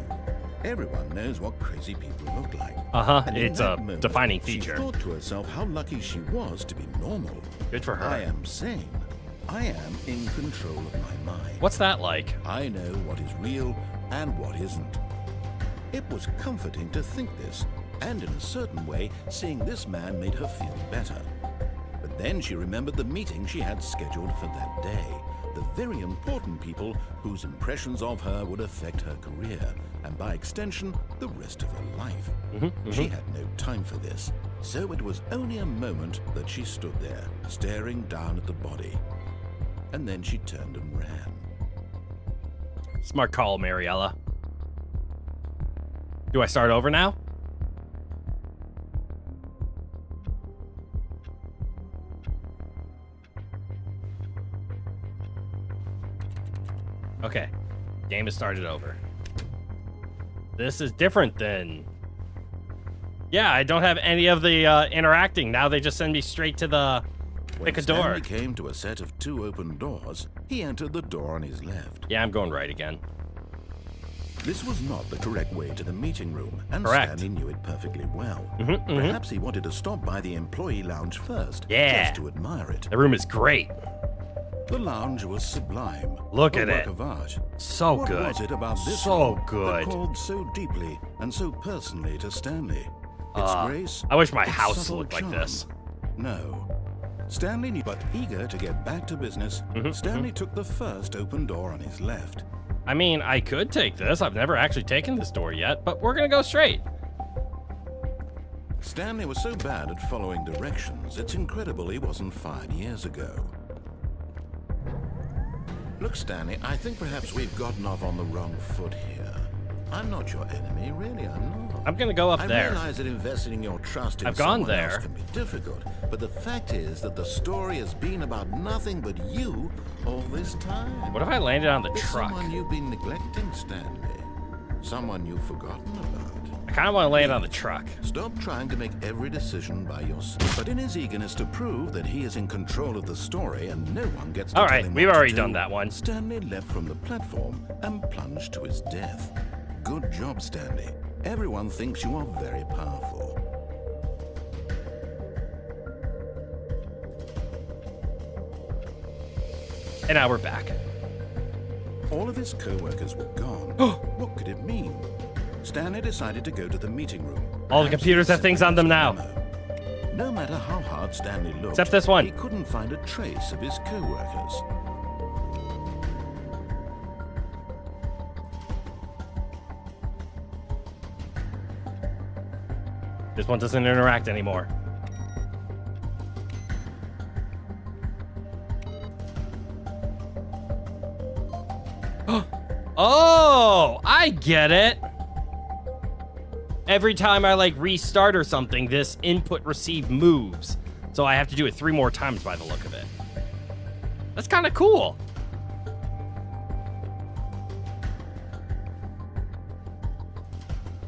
Everyone knows what crazy people look like. And in It's that a moment, defining feature. She thought to herself how lucky she was to be normal. Good for her. I am sane. I am in control of my mind. What's that like? I know what is real and what isn't. It was comforting to think this, and in a certain way, seeing this man made her feel better. But then she remembered the meeting she had scheduled for that day. The very important people whose impressions of her would affect her career, and by extension, the rest of her life. She had no time for this, so it was only a moment that she stood there, staring down at the body. And then she turned and ran. Smart call, Mariella. Do I start over now? Okay. Game has started over. This is different than... Yeah, I don't have any of the interacting. Now they just send me straight to the... Pick a door. When Stanley came to a set of 2 open doors, he entered the door on his left. Yeah, I'm going right again. This was not the correct way to the meeting room, and Correct. Stanley knew it perfectly well. Perhaps he wanted to stop by the employee lounge first, Yeah. just to admire it. The room is great. The lounge was sublime. Look a at work it. of art. So What good. was it about this So room good. that called so deeply and so personally to Stanley? Its grace? I wish my its house subtle looked like charm? this. No. Stanley knew, but eager to get back to business, Stanley took the first open door on his left. I mean, I could take this. I've never actually taken this door yet, but we're gonna go straight. Stanley was so bad at following directions, it's incredible he wasn't fired years ago. Look, Stanley, I think perhaps we've gotten off on the wrong foot here. I'm not your enemy, really, I'm not. I'm gonna go up I there. realize that investing your trust in I've gone someone there. else can be difficult, but the fact is that the story has been about nothing but you all this time. What if I landed on the There's truck? someone you've been neglecting, Stanley. Someone you've forgotten about. I kind of want to land on the truck. Stop trying to make every decision by yourself. But in his eagerness to prove that he is in control of the story and no one gets to All tell right, him we've what to already do, done that one. Stanley left from the platform and plunged to his death. Good job, Stanley. Everyone thinks you are very powerful. And now we're back. All of his co-workers were gone. What could it mean? Stanley decided to go to the meeting room. All the Perhaps computers he have things on them now. memo. No matter how hard Stanley looked, Except this one. he couldn't find a trace of his co-workers. This one doesn't interact anymore. Oh, I get it. Every time I like restart or something, this input receive moves. So I have to do it 3 more times by the look of it. That's kind of cool.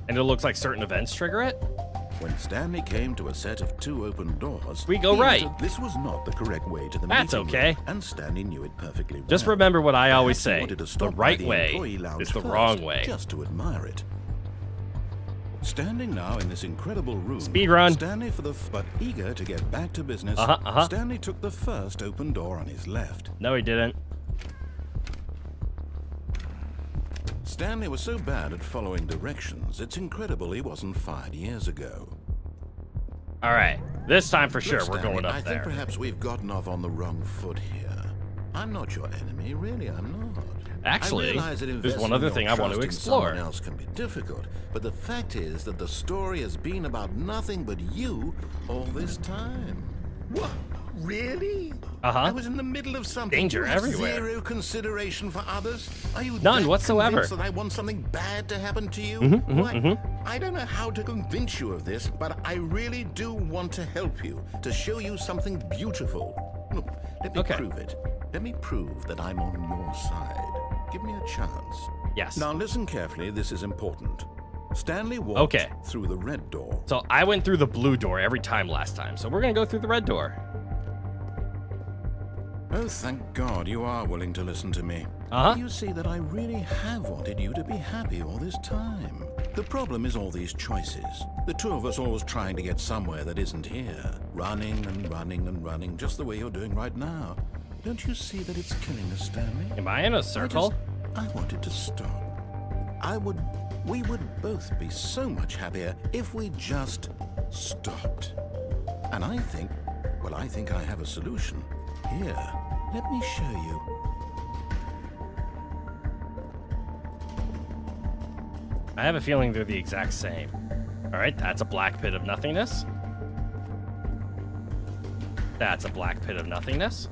And it looks like certain events trigger it. When Stanley came to a set of 2 open doors, We go he right. entered- This was not the correct way to the That's meeting okay. room, and Stanley knew it perfectly well. Just remember what I always Perhaps he say. wanted to The stop by right the way employee lounge is the first, wrong way. just to admire it. Standing now in this incredible room, Speed run. Stanley but eager to get back to business, Stanley took the first open door on his left. No, he didn't. Stanley was so bad at following directions, it's incredible he wasn't fired years ago. All right, this time for sure Look, we're Stanley, going up I there. think perhaps we've gotten off on the wrong foot here. I'm not your enemy, really, I'm not. Actually, I realize that there's investing one other your thing I want to trust in explore. someone else can be difficult, but the fact is that the story has been about nothing but you all this time. What? Really? Uh-huh. I was in the middle of something. Danger You have everywhere. Zero consideration for others? Are you None that whatsoever. convinced that I want something bad to happen to you? I don't know how to convince you of this, but I really do want to help you, to show you something beautiful. Look, let me prove it. Let me prove that I'm on your side. Give me a chance. Yes. Now listen carefully, this is important. Stanley walked through the red door. So I went through the blue door every time last time. So we're going to go through the red door. Oh, thank God you are willing to listen to me. You see that I really have wanted you to be happy all this time. The problem is all these choices. The two of us always trying to get somewhere that isn't here. Running and running and running, just the way you're doing right now. Don't you see that it's killing us, Stanley? Am I in a circle? I wanted to stop. We would both be so much happier if we just stopped. And I think I have a solution. Here, let me show you. I have a feeling they're the exact same. All right, that's a black pit of nothingness. That's a black pit of nothingness.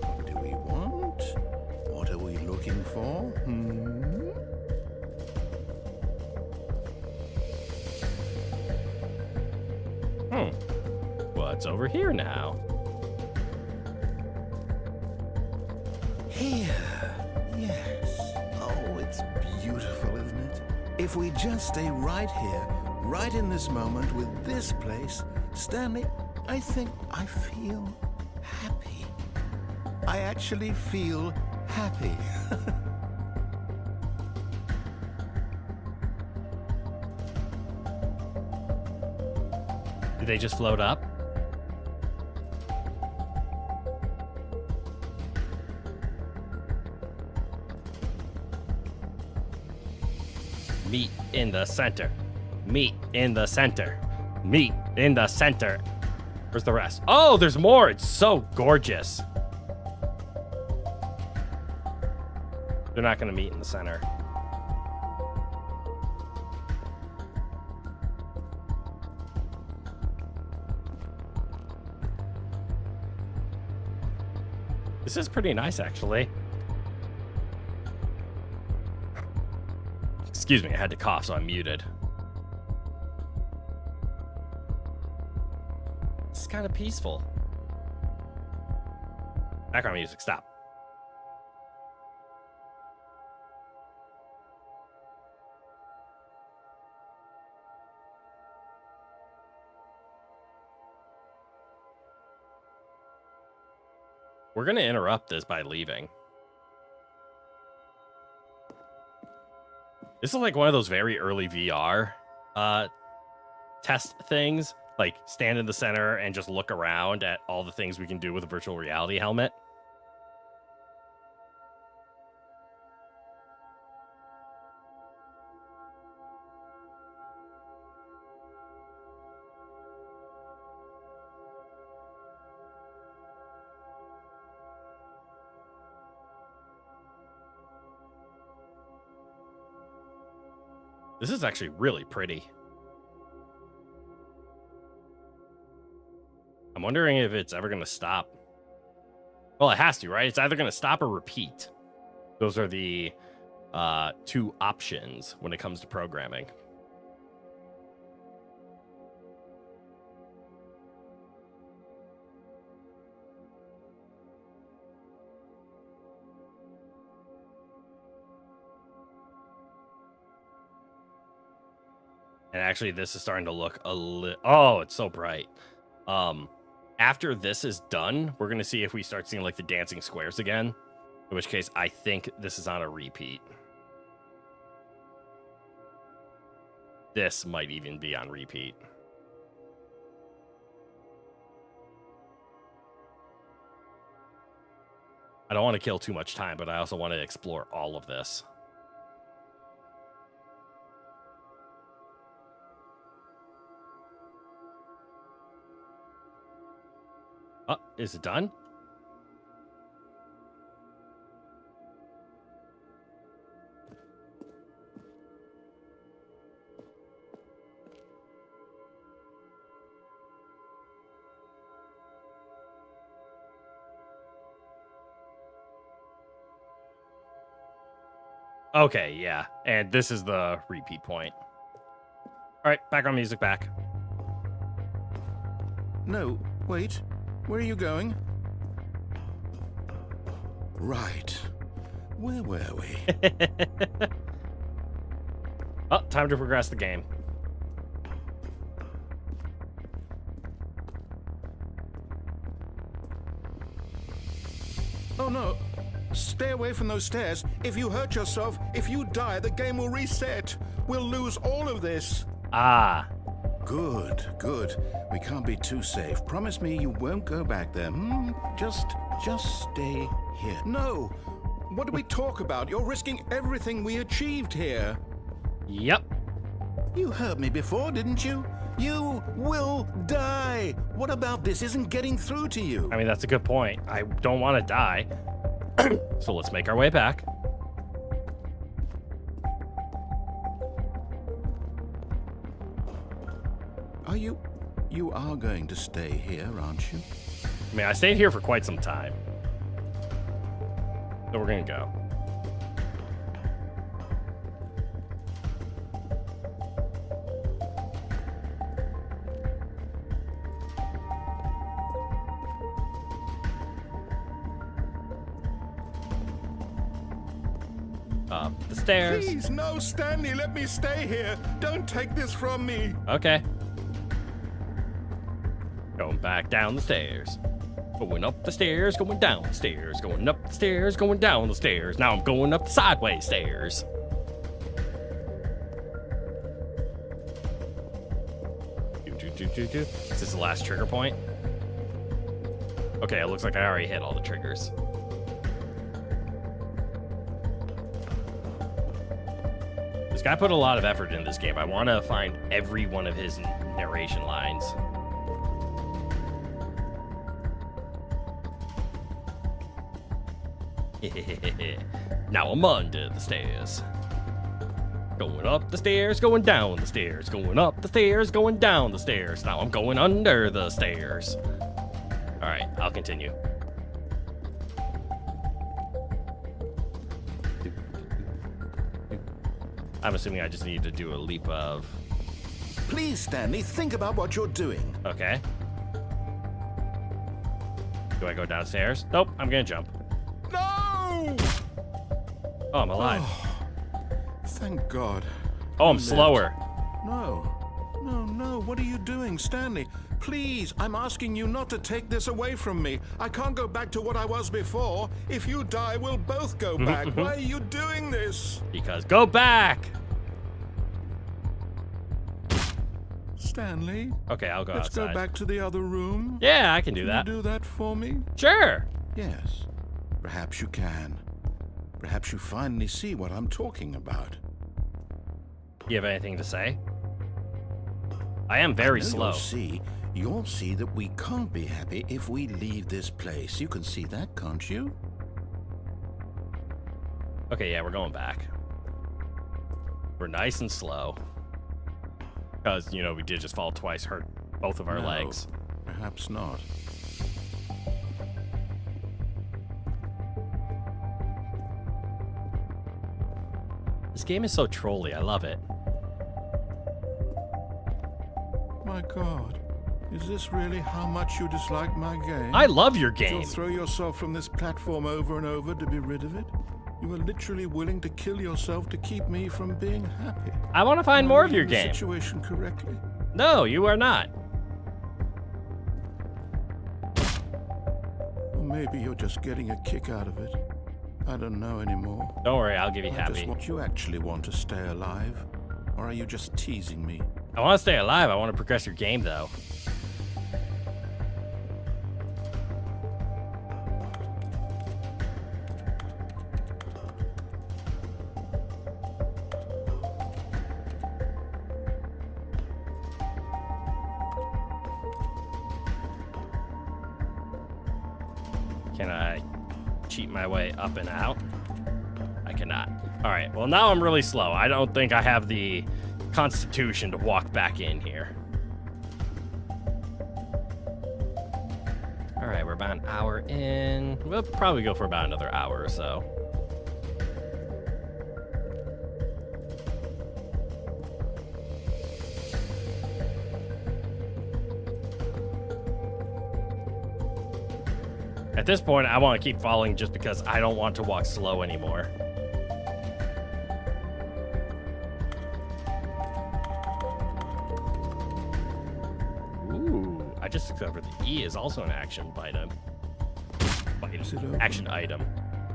What do we want? What are we looking for? What's over here now? Here. Yes. Oh, it's beautiful, isn't it? If we just stay right here, right in this moment with this place, Stanley, I think I feel happy. I actually feel happy. Did they just float up? Meet in the center. Meet in the center. Meet in the center. Where's the rest? Oh, there's more. It's so gorgeous. They're not going to meet in the center. This is pretty nice, actually. Excuse me, I had to cough, so I'm muted. It's kind of peaceful. Background music, stop. We're going to interrupt this by leaving. This is like one of those very early VR test things. Like stand in the center and just look around at all the things we can do with a virtual reality helmet. This is actually really pretty. I'm wondering if it's ever going to stop. Well, it has to, right? It's either going to stop or repeat. Those are the two options when it comes to programming. And actually, this is starting to look a little... Oh, it's so bright. After this is done, we're going to see if we start seeing like the dancing squares again. In which case, I think this is on a repeat. This might even be on repeat. I don't want to kill too much time, but I also want to explore all of this. Oh, is it done? Okay, yeah. And this is the repeat point. All right, background music back. No, wait. Where are you going? Right. Where were we? Oh, time to progress the game. Oh no. Stay away from those stairs. If you hurt yourself, if you die, the game will reset. We'll lose all of this. Ah. Good, good. We can't be too safe. Promise me you won't go back there. Just stay here. No. What do we talk about? You're risking everything we achieved here. Yep. You heard me before, didn't you? You will die. What about this isn't getting through to you? I mean, that's a good point. I don't want to die. So let's make our way back. You are going to stay here, aren't you? I mean, I stayed here for quite some time. So we're going to go. Up the stairs. Please, no, Stanley, let me stay here. Don't take this from me. Okay. Going back down the stairs. Going up the stairs, going down the stairs, going up the stairs, going down the stairs. Now I'm going up the sideways stairs. Is this the last trigger point? Okay, it looks like I already hit all the triggers. This guy put a lot of effort in this game. I want to find every one of his narration lines. Now I'm under the stairs. Going up the stairs, going down the stairs, going up the stairs, going down the stairs. Now I'm going under the stairs. All right, I'll continue. I'm assuming I just need to do a leap of... Please, Stanley, think about what you're doing. Okay. Do I go downstairs? Nope, I'm gonna jump. No! Oh, I'm alive. Thank God. Oh, I'm You slower. No, what are you doing, Stanley? Please, I'm asking you not to take this away from me. I can't go back to what I was before. If you die, we'll both go back. Why are you doing this? Because go back! Stanley? Okay, I'll go Let's outside. go back to the other room. Yeah, I can do that. Can you do that for me? Sure. Yes, perhaps you can. Perhaps you finally see what I'm talking about. You have anything to say? I am very I know slow. You'll see that we can't be happy if we leave this place. You can see that, can't you? Okay, yeah, we're going back. We're nice and slow. Because, you know, we did just fall twice, hurt both of our No, legs. Perhaps not. This game is so trolly. I love it. My God, is this really how much you dislike my game? I love your You'll game. throw yourself from this platform over and over to be rid of it? You are literally willing to kill yourself to keep me from being happy. I want to find more of Am I your reading the game. Situation correctly? No, you are not. Or maybe you're just getting a kick out of it. I don't know anymore. Don't worry, I'll give you I happy. just want you actually want to stay alive, or are you just teasing me? I want to stay alive. I want to progress your game, though. Can I cheat my way up and out? I cannot. All right, well, now I'm really slow. I don't think I have the constitution to walk back in here. All right, we're about an hour in. We'll probably go for about another hour or so. At this point, I want to keep following just because I don't want to walk slow anymore. Ooh, I just discovered the E is also an action item. Is it open? Action item.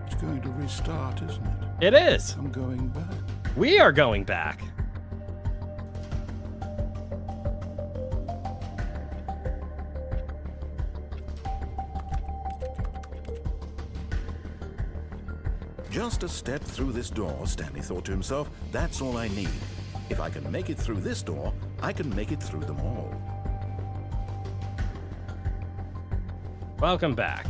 It's going to restart, isn't it? It is. I'm going back. We are going back. Just a step through this door, Stanley thought to himself. That's all I need. If I can make it through this door, I can make it through them all. Welcome back.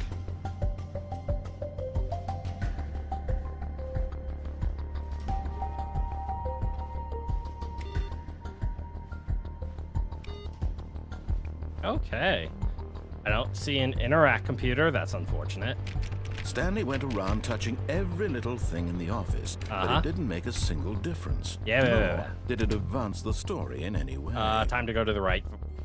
Okay. I don't see an interact computer. That's unfortunate. Stanley went around touching every little thing in the office, but it didn't make a single difference. Nor did it advance the story in any way. Time to go to the right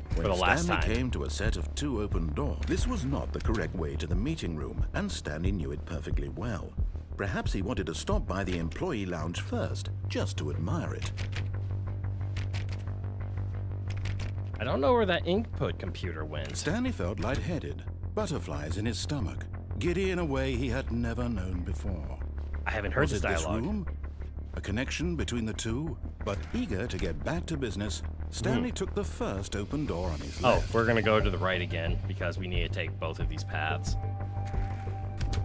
for the When last Stanley time. came to a set of 2 open doors, this was not the correct way to the meeting room, and Stanley knew it perfectly well. Perhaps he wanted to stop by the employee lounge first, just to admire it. I don't know where that input computer went. Stanley felt lightheaded, butterflies in his stomach, giddy in a way he had never known before. I haven't heard Was this it dialogue. This room? A connection between the two? But eager to get back to business, Stanley took the first open door on his Oh, left. we're gonna go to the right again because we need to take both of these paths.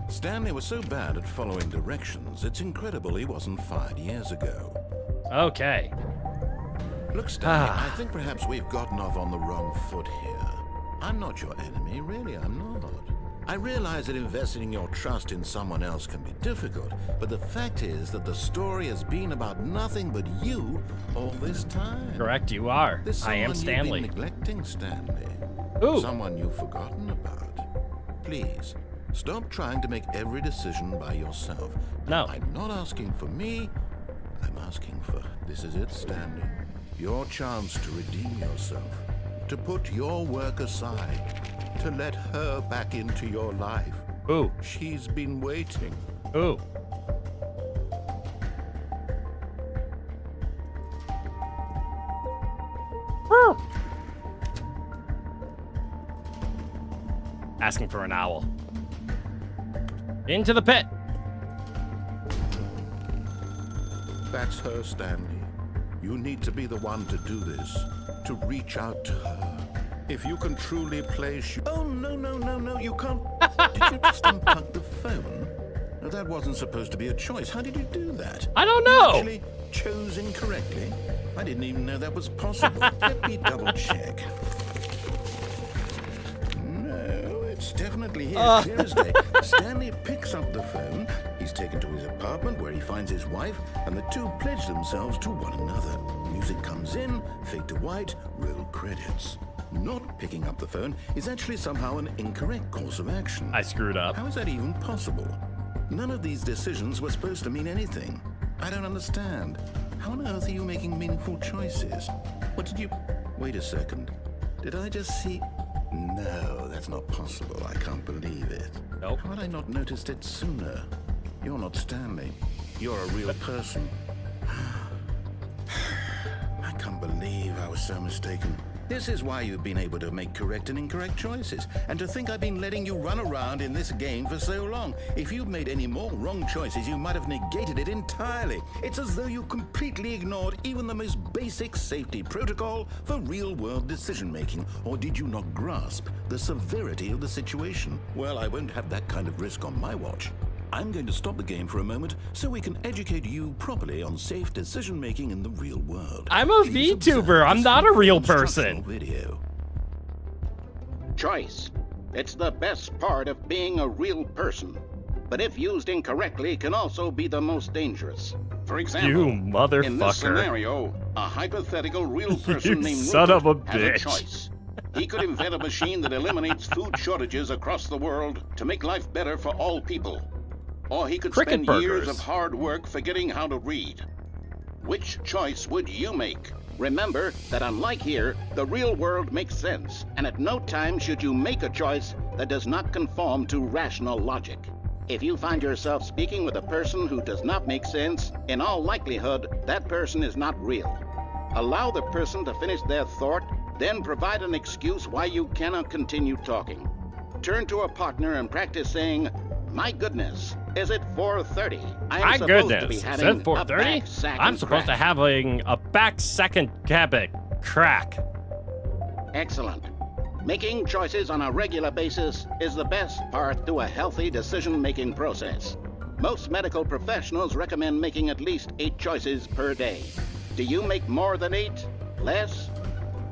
Stanley was so bad at following directions, it's incredible he wasn't fired years ago. Okay. Look, Stanley, I think perhaps we've gotten off on the wrong foot here. I'm not your enemy, really, I'm not. I realize that investing your trust in someone else can be difficult, but the fact is that the story has been about nothing but you all this time. Correct, you are. There's I am someone Stanley. you've been neglecting, Stanley. Ooh. Someone you've forgotten about. Please, stop trying to make every decision by yourself. No. I'm not asking for me. I'm asking for... This is it, Stanley. Your chance to redeem yourself. To put your work aside. To let her back into your life. Ooh. She's been waiting. Ooh. Woo. Asking for an owl. Into the pit. That's her, Stanley. You need to be the one to do this. To reach out to her. If you can truly place you... Oh, no, you can't... Did you just unplug the phone? No, that wasn't supposed to be a choice. How did you do that? I don't You know. actually chose incorrectly? I didn't even know that was possible. Let me double check. No, it's definitely here, clear as day. Stanley picks up the phone. He's taken to his apartment where he finds his wife, and the two pledge themselves to one another. Music comes in, fade to white, roll credits. Not picking up the phone is actually somehow an incorrect course of action. I screwed up. How is that even possible? None of these decisions were supposed to mean anything. I don't understand. How on earth are you making meaningful choices? What did you... Wait a second. Did I just see... No, that's not possible. I can't believe it. Nope. How had I not noticed it sooner? You're not Stanley. You're a real person. I can't believe I was so mistaken. This is why you've been able to make correct and incorrect choices. And to think I've been letting you run around in this game for so long. If you'd made any more wrong choices, you might have negated it entirely. It's as though you completely ignored even the most basic safety protocol for real-world decision-making. Or did you not grasp the severity of the situation? Well, I won't have that kind of risk on my watch. I'm going to stop the game for a moment so we can educate you properly on safe decision-making in the real world. I'm a Please observe VTuber. I'm this not a real instructional person. Video. Choice. It's the best part of being a real person. But if used incorrectly, can also be the most dangerous. For example, You in this motherfucker. scenario, a hypothetical real person You named son of a Rupert had a bitch. choice. He could invent a machine that eliminates food shortages across the world to make life better for all people. Or he could Cricket spend years burgers. of hard work forgetting how to read. Which choice would you make? Remember that unlike here, the real world makes sense, and at no time should you make a choice that does not conform to rational logic. If you find yourself speaking with a person who does not make sense, in all likelihood, that person is not real. Allow the person to finish their thought, then provide an excuse why you cannot continue talking. Turn to a partner and practice saying, "My goodness, is it 4:30? I am My supposed goodness, to be is having it a 4:30? back sack I'm and supposed to crack." having a back second cabin crack. Excellent. Making choices on a regular basis is the best part to a healthy decision-making process. Most medical professionals recommend making at least 8 choices per day. Do you make more than 8? Less?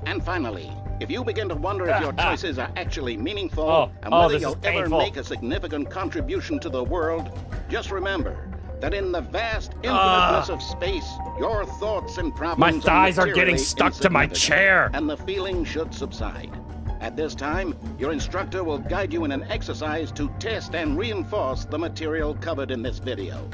And finally, if you begin to wonder if your choices are actually meaningful and whether this you'll is ever painful. make a significant contribution to the world, just remember that in the vast infiniteness of space, your thoughts and problems thighs are getting materially stuck to my insignificant, chair. and the feeling should subside. At this time, your instructor will guide you in an exercise to test and reinforce the material covered in this video.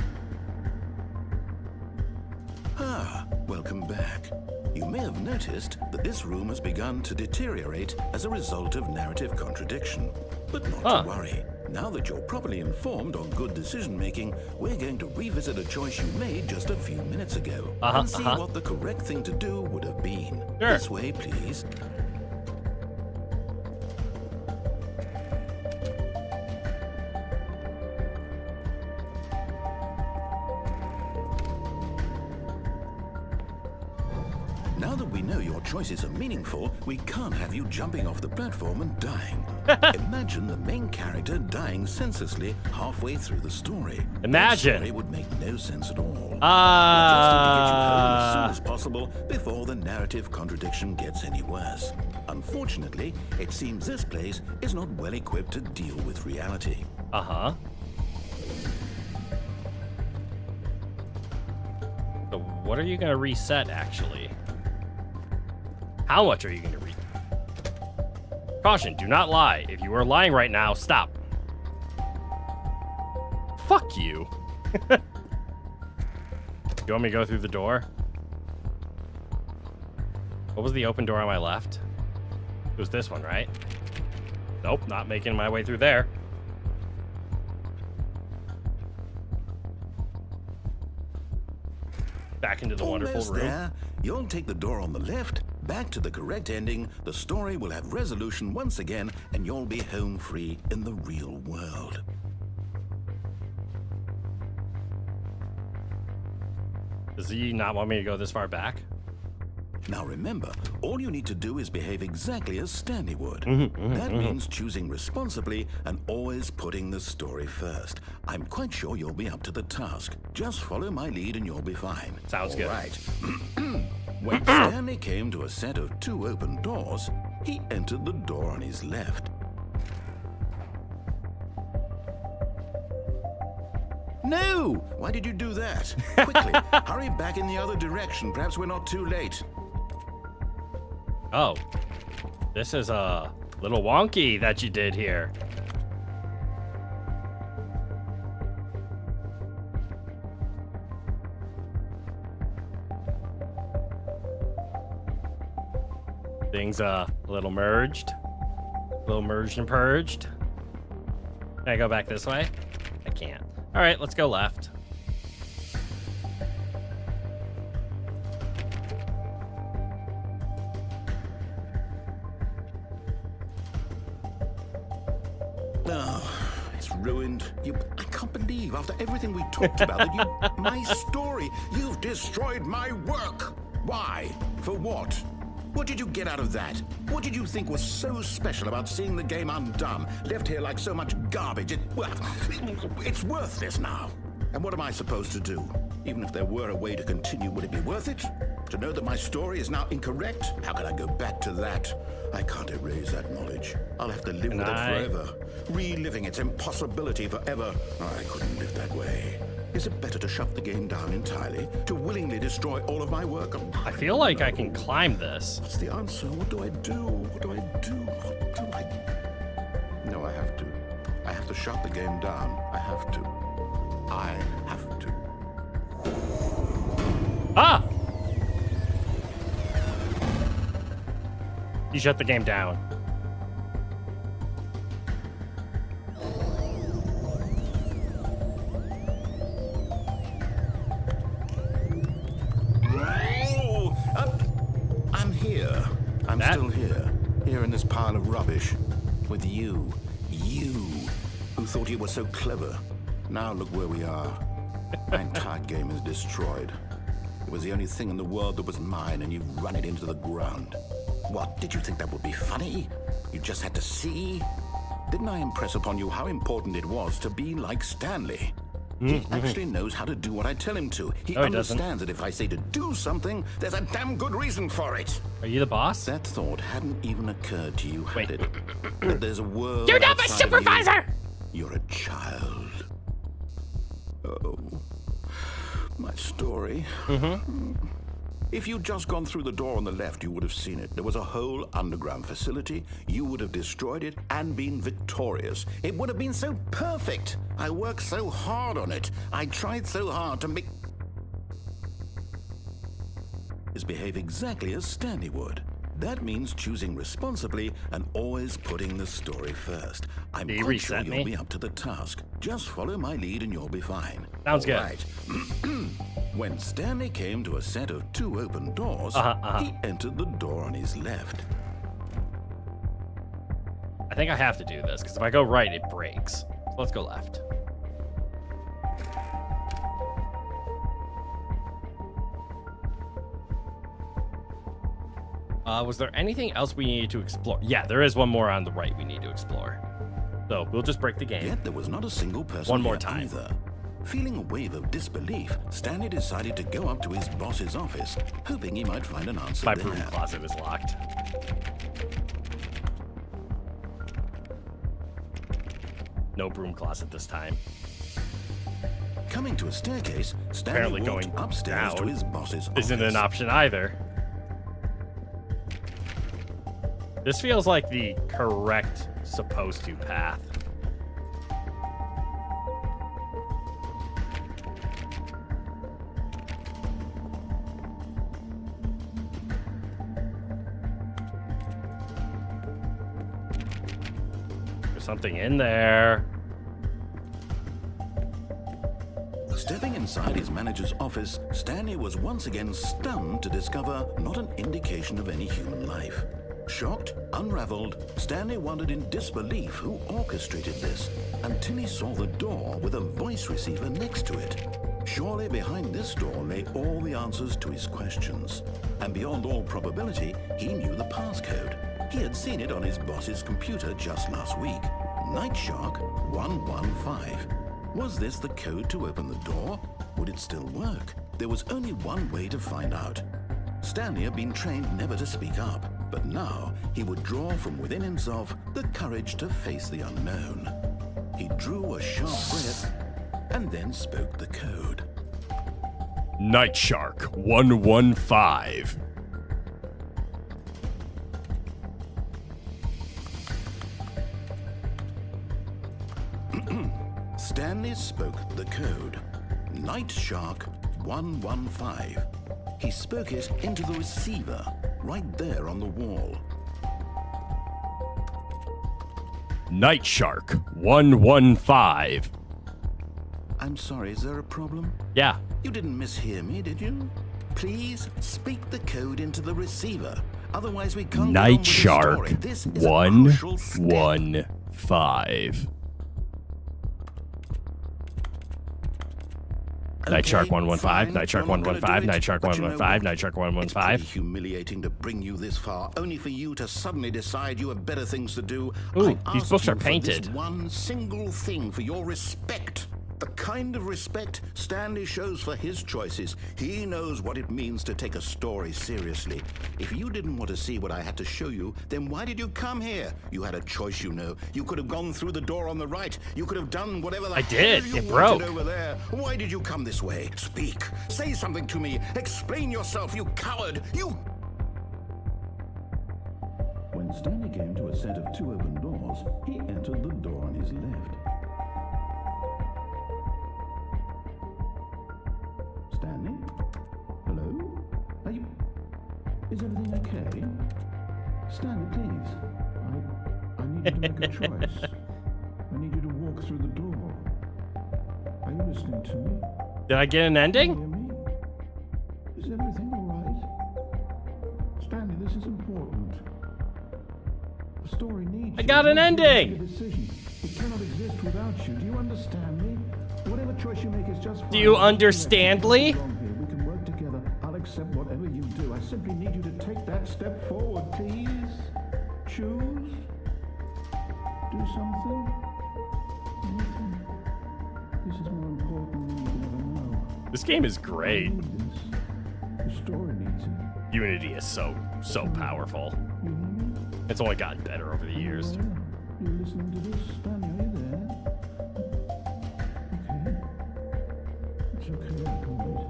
Ah, welcome back. You may have noticed that this room has begun to deteriorate as a result of narrative contradiction. But not to worry. Now that you're properly informed on good decision-making, we're going to revisit a choice you made just a few minutes ago and see what the correct thing to do would have been. Sure. This way, please. Now that we know your choices are meaningful, we can't have you jumping off the platform and dying. Imagine the main character dying senselessly halfway through the story. Imagine. That story would make no sense at all. We just need to get you home as soon as possible before the narrative contradiction gets any worse. Unfortunately, it seems this place is not well equipped to deal with reality. So what are you going to reset, actually? How much are you going to reset? Caution, do not lie. If you are lying right now, stop. Fuck you. You want me to go through the door? What was the open door on my left? It was this one, right? Nope, not making my way through there. Back into the wonderful Almost room. there. You'll take the door on the left, back to the correct ending, the story will have resolution once again, and you'll be home free in the real world. Does he not want me to go this far back? Now remember, all you need to do is behave exactly as Stanley would. That means choosing responsibly and always putting the story first. I'm quite sure you'll be up to the task. Just follow my lead and you'll be fine. Sounds good. All right. When Stanley came to a set of 2 open doors, he entered the door on his left. No! Why did you do that? Quickly, hurry back in the other direction. Perhaps we're not too late. Oh, this is a little wonky that you did here. Things a little merged. A little merged and purged. Can I go back this way? I can't. All right, let's go left. Oh, it's ruined. I can't believe after everything we talked about that my story, you've destroyed my work. Why? For what? What did you get out of that? What did you think was so special about seeing the game undone, left here like so much garbage? It's worthless now. And what am I supposed to do? Even if there were a way to continue, would it be worth it? To know that my story is now incorrect? How can I go back to that? I can't erase that knowledge. I'll have to live with it forever. Reliving its impossibility forever. I couldn't live that way. Is it better to shut the game down entirely? To willingly destroy all of my work? I feel like I can climb this. What's the answer? What do I do? What do I do? What do I... No, I have to. I have to shut the game down. I have to. I have to. Ah! You shut the game down. I'm here. I'm still here. Here in this pile of rubbish. With you. You, who thought you were so clever. Now look where we are. My entire game is destroyed. It was the only thing in the world that was mine, and you've run it into the ground. What, did you think that would be funny? You just had to see? Didn't I impress upon you how important it was to be like Stanley? He actually knows how to do what I tell him to. He understands that if I say to do something, there's a damn good reason for it. Are you the boss? That thought hadn't even occurred to you, had it? That there's a world You're not my outside of supervisor! You're a child. Oh, my story. If you'd just gone through the door on the left, you would have seen it. There was a whole underground facility. You would have destroyed it and been victorious. It would have been so perfect. I worked so hard on it. I tried so hard to make... behave exactly as Stanley would. That means choosing responsibly and always putting the story first. I'm quite sure you'll be up to the task. Just follow my lead and you'll be fine. Sounds good. Right. When Stanley came to a set of 2 open doors, he entered the door on his left. I think I have to do this, because if I go right, it breaks. So let's go left. Was there anything else we needed to explore? Yeah, there is one more on the right we need to explore. So we'll just break the game. Yet there was not a single person one more here time. Either. Feeling a wave of disbelief, Stanley decided to go up to his boss's office, hoping he might find an answer My there. broom closet is locked. No broom closet this time. Coming to a staircase, Stanley Apparently walked going upstairs down to his boss's office. Isn't an option either. This feels like the correct supposed to path. There's something in there. Stepping inside his manager's office, Stanley was once again stunned to discover not an indication of any human life. Shocked, unraveled, Stanley wondered in disbelief who orchestrated this, until he saw the door with a voice receiver next to it. Surely behind this door lay all the answers to his questions. And beyond all probability, he knew the passcode. He had seen it on his boss's computer just last week. Night Shark 115. Was this the code to open the door? Would it still work? There was only one way to find out. Stanley had been trained never to speak up, but now he would draw from within himself the courage to face the unknown. He drew a sharp breath and then spoke the code. Night Shark 115. Stanley spoke the code. Night Shark 115. He spoke it into the receiver, right there on the wall. Night Shark 115. I'm sorry, is there a problem? Yeah. You didn't mishear me, did you? Please speak the code into the receiver. Otherwise we can't go on with Night the Shark story. This is a crucial step. 115. Night Shark 115, Night Shark 115, Night Shark 115, Night Shark 115. It's pretty humiliating to bring you this far, only for you to suddenly decide you have better things to do. Ooh, I these asked books you are for painted. this one single thing, for your respect. The kind of respect Stanley shows for his choices. He knows what it means to take a story seriously. If you didn't want to see what I had to show you, then why did you come here? You had a choice, you know. You could have gone through the door on the right. You could have done whatever the I did. hell you It wanted broke. over there. Why did you come this way? Speak. Say something to me. Explain yourself, you coward. You... When Stanley came to a set of 2 open doors, he entered the door on his left. Stanley? Hello? Is everything okay? Stanley, please. I need you to make a choice. I need you to walk through the door. Are you listening to me? Did I get an Hear ending? me? Is everything all right? Stanley, this is important. The story needs I you. got an You need to ending. make a decision. It cannot exist without you. Do you understand me? Whatever choice you make is just fine. Do you understand, Lee? We can work together. I'll accept whatever you do. I simply need you to take that step forward, please. Choose. Do something. Anything. This is more important than you can ever know. This game is I great. need this. The story needs it. Unity is so powerful. You hear me? It's only gotten better over the years. Are you listening to this, Stanley? Are you there? Okay. It's okay, I can wait.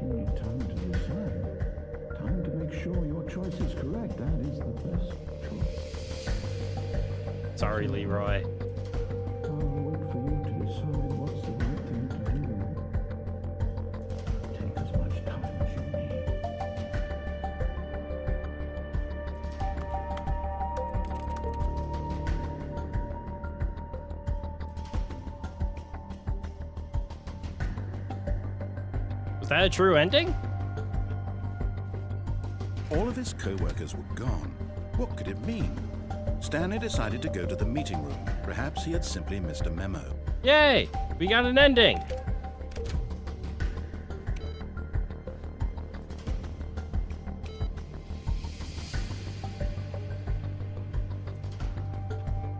You need time to decide. Time to make sure your choice is correct. That is the best choice. Sorry, Leroy. I'll wait for you to decide what's the right thing to do. Take as much time as you need. Was that a true ending? All of his co-workers were gone. What could it mean? Stanley decided to go to the meeting room. Perhaps he had simply missed a memo. Yay! We got an ending.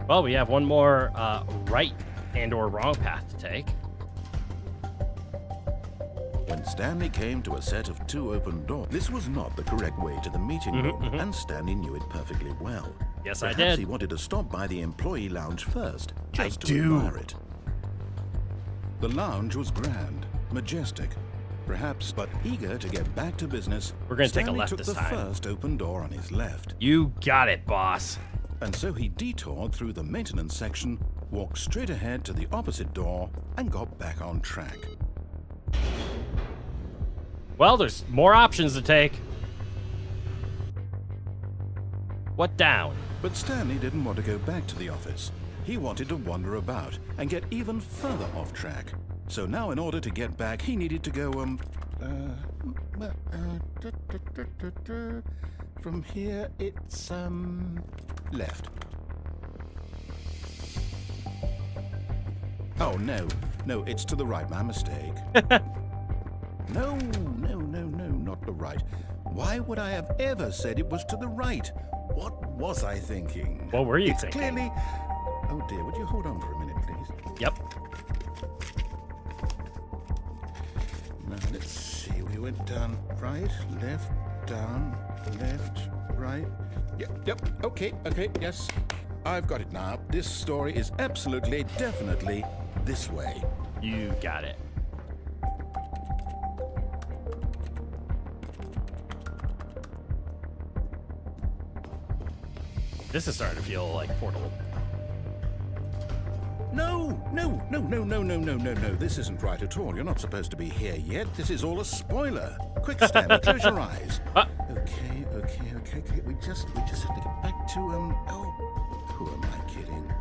Well, we have one more right and/or wrong path to take. When Stanley came to a set of two open doors, this was not the correct way to the meeting room, and Stanley knew it perfectly well. Yes, I Perhaps did. he wanted to stop by the employee lounge first, I just to do. admire it. The lounge was grand, majestic, perhaps, but eager to get back to business. We're gonna take a Stanley left took this the time. first open door on his left, You got it, boss. and so he detoured through the maintenance section, walked straight ahead to the opposite door, and got back on track. Well, there's more options to take. What down? But Stanley didn't want to go back to the office. He wanted to wander about and get even further off track. So now, in order to get back, he needed to go, from here, it's, left. Oh, no, it's to the right, my mistake. No, not the right. Why would I have ever said it was to the right? What was I thinking? What were you It's thinking? clearly... Oh dear, would you hold on for a minute, please? Yep. Now, let's see. We went down right, left, down, left, right. Yep, okay, yes. I've got it now. This story is absolutely, definitely this way. You got it. This is starting to feel like Portal. No. This isn't right at all. You're not supposed to be here yet. This is all a spoiler. Quick, Stanley, close your eyes. Okay. We just have to get back to, who am I kidding?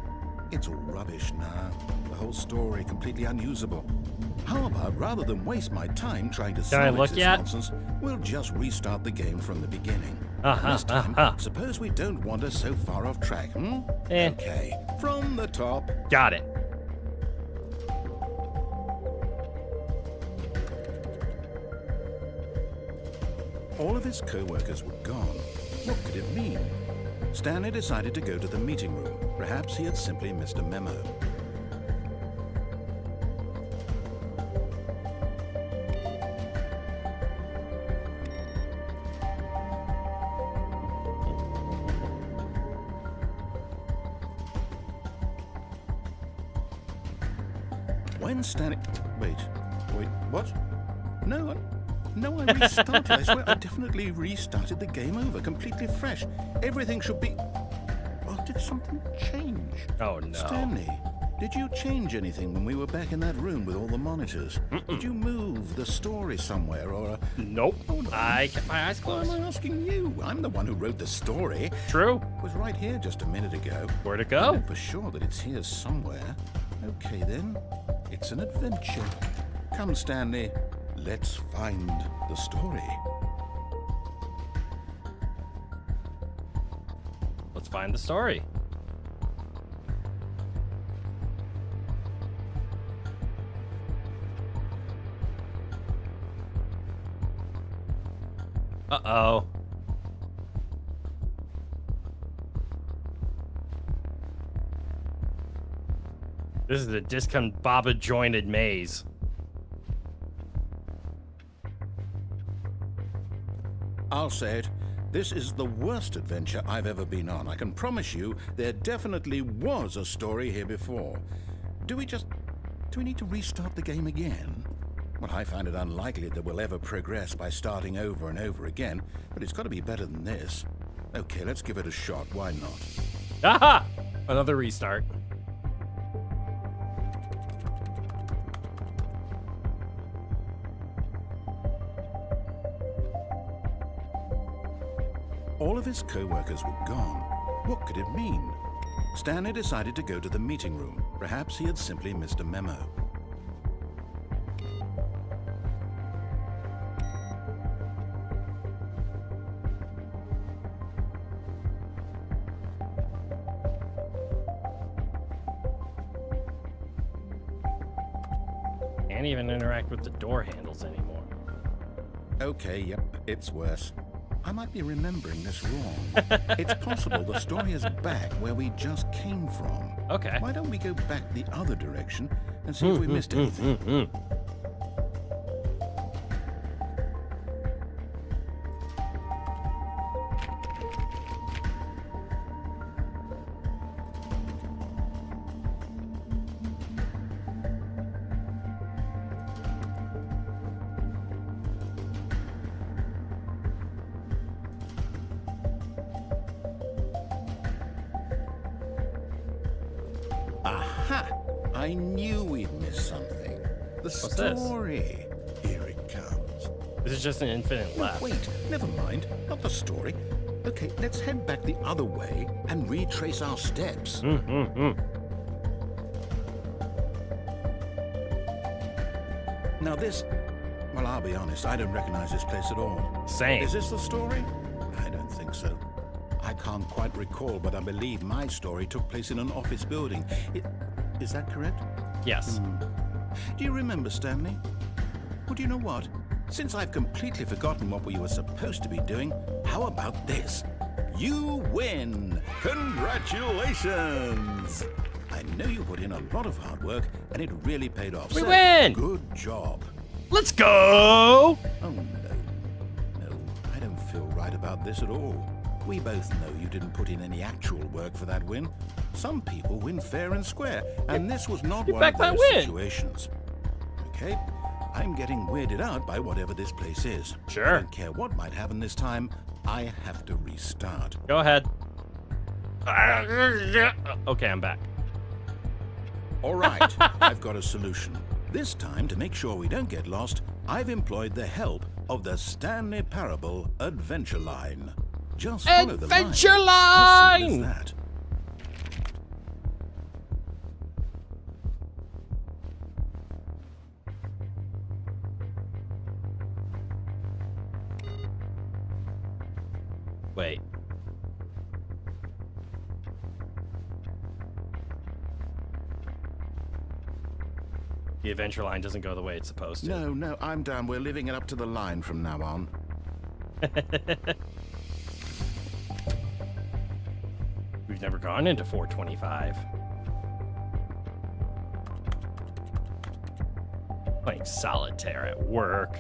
It's all rubbish now. The whole story completely unusable. How about, rather than waste my time trying to I salvage look this yet? nonsense, we'll just restart the game from the beginning. Uh-huh, This time, uh-huh. suppose we don't wander so far off track, hmm? Eh. Okay, from the top. Got it. All of his co-workers were gone. What could it mean? Stanley decided to go to the meeting room. Perhaps he had simply missed a memo. When Stanley... Wait, what? No, I restarted. I swear I definitely restarted the game over, completely fresh. Everything should be... Well, did something change? Oh no. Stanley, Did you change anything when we were back in that room with all the monitors? Did you move the story somewhere or a... Nope. Hold on. I kept my eyes Why closed. am I asking you? I'm the one who wrote the story. True. It was right here just a minute ago. Where'd it I go? know for sure that it's here somewhere. Okay then, it's an adventure. Come, Stanley, let's find the story. Let's find the story. Uh-oh. This is the discombobulated maze. I'll say it. This is the worst adventure I've ever been on. I can promise you there definitely was a story here before. Do we need to restart the game again? Well, I find it unlikely that we'll ever progress by starting over and over again, but it's got to be better than this. Okay, let's give it a shot. Why not? Aha! Another restart. All of his co-workers were gone. What could it mean? Stanley decided to go to the meeting room. Perhaps he had simply missed a memo. Can't even interact with the door handles anymore. Okay, yep, it's worse. I might be remembering this wrong. It's possible the story is back where we just came from. Okay. Why don't we go back the other direction and see if we missed anything? Aha! I knew we'd missed something. The What's this? story. Here it comes. This is just an infinite No, left. wait, never mind. Not the story. Okay, let's head back the other way and retrace our steps. Now this... Well, I'll be honest, I don't recognize this place at all. Same. Is this the story? I don't think so. I can't quite recall, but I believe my story took place in an office building. Is that correct? Yes. Do you remember, Stanley? Well, do you know what? Since I've completely forgotten what we were supposed to be doing, how about this? You win! Congratulations! I know you put in a lot of hard work, and it really paid off. We So, win! Good job. Let's go! Oh, no. No, I don't feel right about this at all. We both know you didn't put in any actual work for that win. Some people win fair and square, and this was not one of back my those win. situations. Okay, I'm getting weirded out by whatever this place is. Sure. I don't care what might happen this time. I have to restart. Go ahead. Okay, I'm back. All right, I've got a solution. This time, to make sure we don't get lost, I've employed the help of the Stanley Parable Adventure Line. Just follow the line. Adventure How simple is line! that? Wait. The adventure line doesn't go the way it's supposed to. No, I'm down. We're living it up to the line from now on. We've never gone into 425. Playing solitaire at work.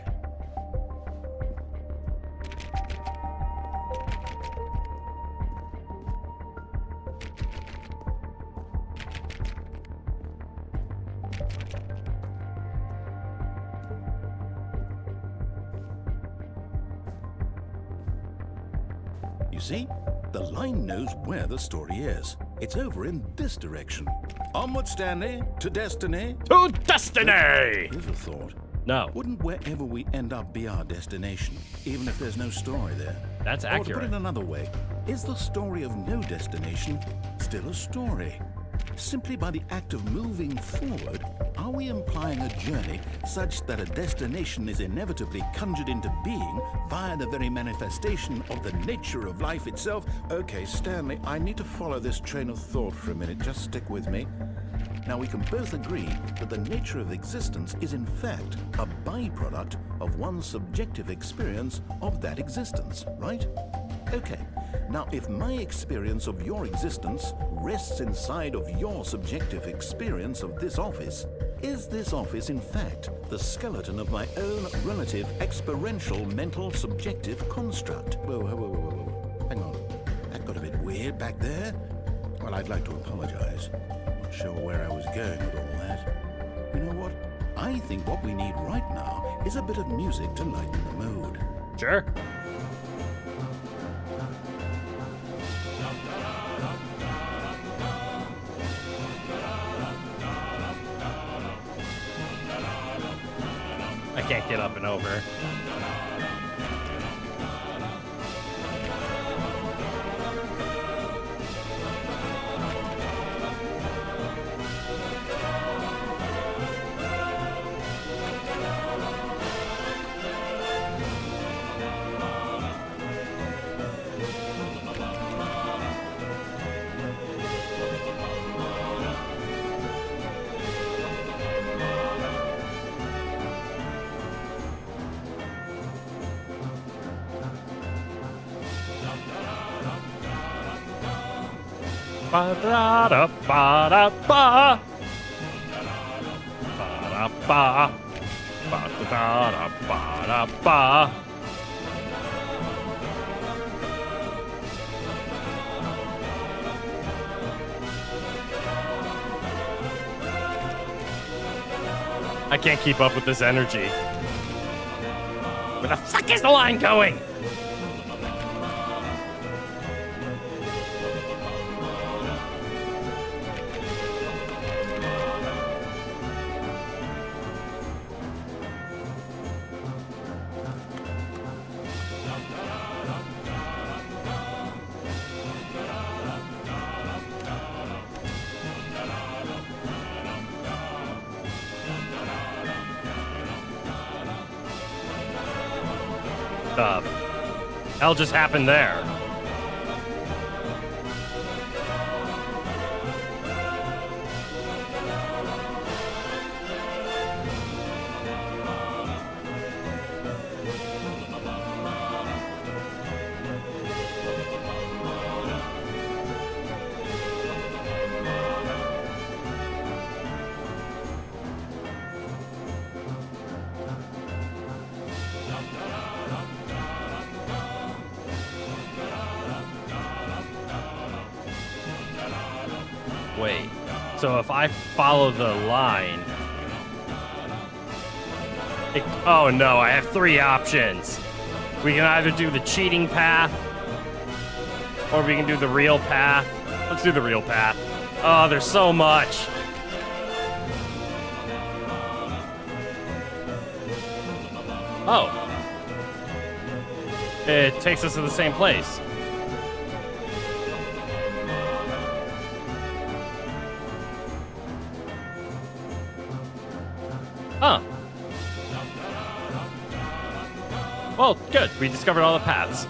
You see, the line knows where the story is. It's over in this direction. Onward, Stanley, to destiny. To destiny! Here's a thought. No, Wouldn't wherever we end up be our destination, even if there's no story there? that's Or to put accurate. it another way, is the story of no destination still a story? Simply by the act of moving forward, are we implying a journey such that a destination is inevitably conjured into being via the very manifestation of the nature of life itself? Okay, Stanley, I need to follow this train of thought for a minute. Just stick with me. Now, we can both agree that the nature of existence is in fact a byproduct of one's subjective experience of that existence, right? Okay, now if my experience of your existence rests inside of your subjective experience of this office, is this office in fact the skeleton of my own relative experiential mental subjective construct? Whoa, whoa, whoa, whoa, whoa. Hang on. That got a bit weird back there. Well, I'd like to apologize. Not sure where I was going with all that. You know what? I think what we need right now is a bit of music to lighten the mood. Sure. I can't get up and over. Ba-da-da-ba-da-ba. Ba-da-ba. Ba-da-da-ba-da-ba. I can't keep up with this energy. Where the fuck is the line going? The hell just happened there? Wait, so if I follow the line... oh no, I have three options. We can either do the cheating path, or we can do the real path. Let's do the real path. Oh, there's so much. Oh. It takes us to the same place. Huh. Well, good. We discovered all the paths.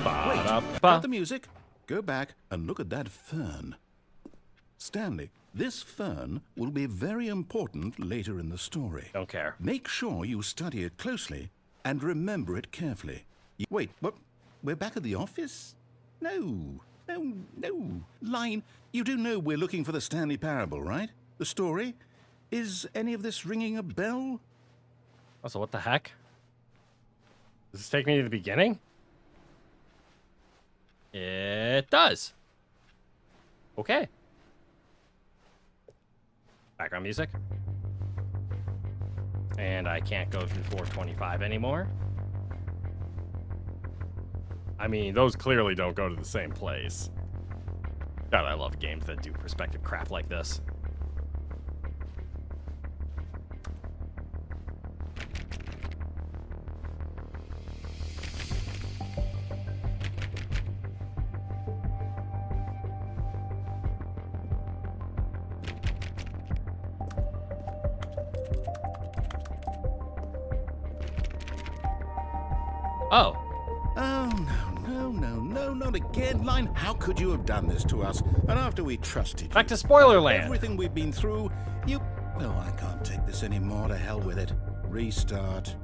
Wait, got the music? Go back and look at that fern. Stanley, this fern will be very important later in the story. Don't care. Make sure you study it closely and remember it carefully. Wait, what? We're back at the office? No. Line, you do know we're looking for the Stanley Parable, right? The story? Is any of this ringing a bell? Also, what the heck? Does this take me to the beginning? It does. Okay. Background music. And I can't go through 425 anymore. I mean, those clearly don't go to the same place. God, I love games that do perspective crap like this. Oh. Oh, no, not again, Line. How could you have done this to us? And after we trusted you, Back to spoiler land. everything we've been through, you... Well, I can't take this anymore. To hell with it. Restart.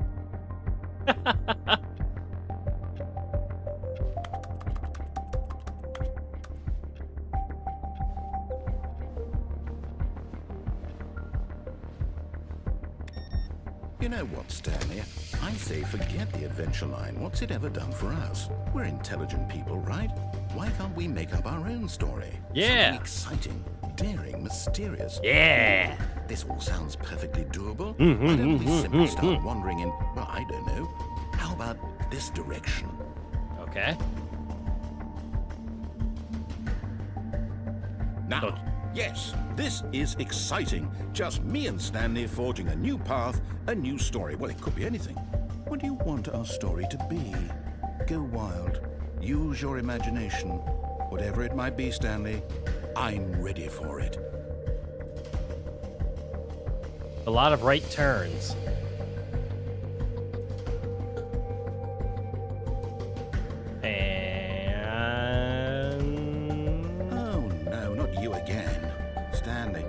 You know what, Stanley? I say forget the adventure line. What's it ever done for us? We're intelligent people, right? Why can't we make up our own story? Yeah. Something exciting, daring, mysterious. Yeah. This all sounds perfectly doable. Why don't we simply start wandering in, well, I don't know. How about this direction? Okay. Now, yes, this is exciting. Just me and Stanley forging a new path, a new story. Well, it could be anything. What do you want our story to be? Go wild. Use your imagination. Whatever it might be, Stanley, I'm ready for it. A lot of right turns. And... Oh, no, not you again. Stanley,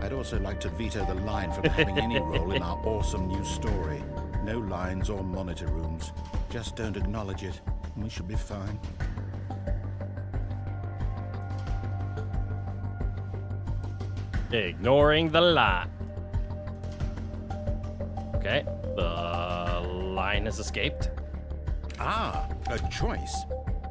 I'd also like to veto the line from having any role in our awesome new story. No lines or monitor rooms. Just don't acknowledge it, and we should be fine. Ignoring the line. Okay, the line has escaped. Ah, a choice.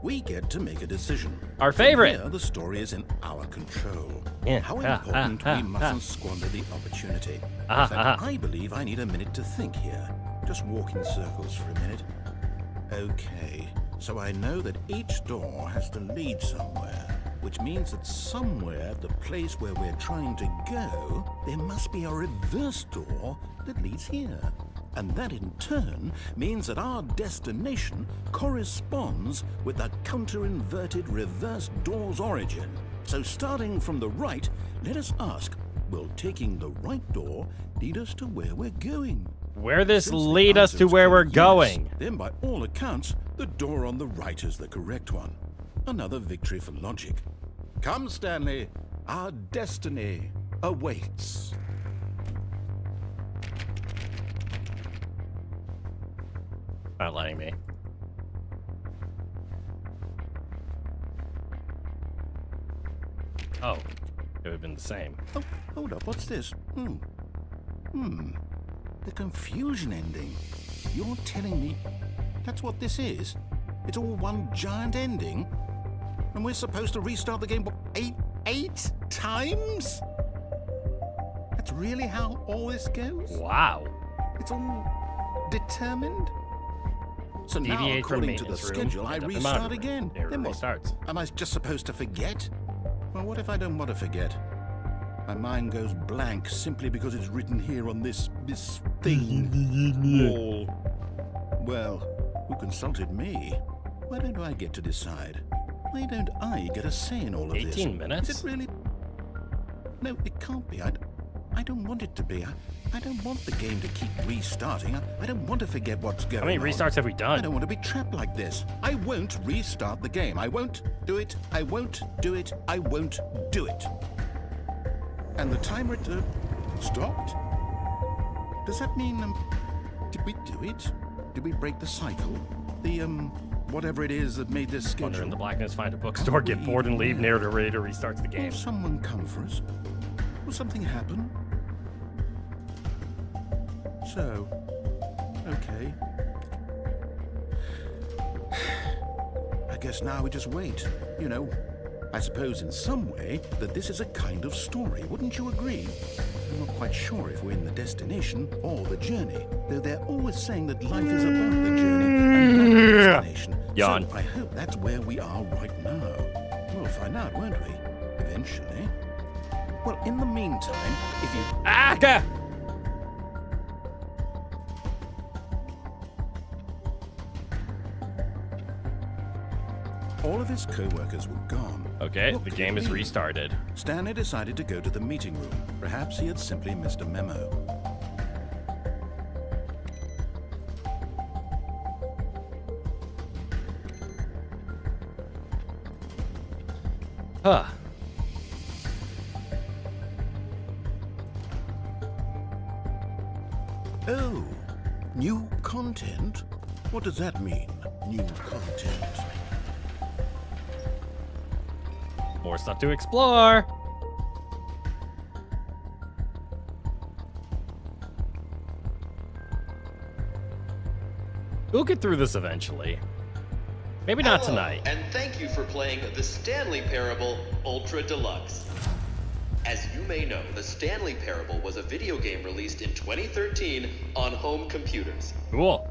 We get to make a decision. Our favorite. Here, the story is in our control. Yeah. How important we mustn't squander the opportunity. In fact, I believe I need a minute to think here. Just walk in circles for a minute. Okay, so I know that each door has to lead somewhere, which means that somewhere at the place where we're trying to go, there must be a reverse door that leads here. And that in turn means that our destination corresponds with the counter-inverted reverse door's origin. So starting from the right, let us ask, will taking the right door lead us to where we're going? Where this Since the lead us to answer's where we're yes, going? Then by all accounts, the door on the right is the correct one. Another victory for logic. Come, Stanley, our destiny awaits. Not letting me. Oh, it would have been the same. Oh, hold up, what's this? The confusion ending. You're telling me that's what this is? It's all one giant ending? And we're supposed to restart the game, what, eight times? That's really how all this goes? Wow. It's all determined? So now, Deviate from according to the maintenance room, schedule, I end up in restart monitor room. again. It Then what? restarts. Am I just supposed to forget? Well, what if I don't want to forget? My mind goes blank simply because it's written here on this thing wall. Well, who consulted me? Why don't I get to decide? Why don't I get a say in all of this? 18 minutes? Is it really? No, it can't be. I don't want it to be. I don't want the game to keep restarting. I don't want to forget what's going on. How many restarts have we I done? don't want to be trapped like this. I won't restart the game. I won't do it. I won't do it. I won't do it. And the timer stopped? Does that mean, did we do it? Did we break the cycle? The, whatever it is that made this schedule? Wander in the blackness, find a bookstore, get bored and leave, narrator restarts the game. Will someone come for us? Will something happen? So, okay. I guess now we just wait. You know, I suppose in some way that this is a kind of story. Wouldn't you agree? I'm not quite sure if we're in the destination or the journey, though they're always saying that life is about the journey and not the destination. Yawn. So I hope that's where we are right now. We'll find out, won't we? Eventually. Well, in the meantime, if you... Ah! All of his co-workers were gone. Okay, What the could game it is be? restarted. Stanley decided to go to the meeting room. Perhaps he had simply missed a memo. Huh. Oh, new content? What does that mean, new content? More stuff to explore. We'll get through this eventually. Maybe not Hello, tonight. And thank you for playing the Stanley Parable Ultra Deluxe. As you may know, the Stanley Parable was a video game released in 2013 on home computers. Cool.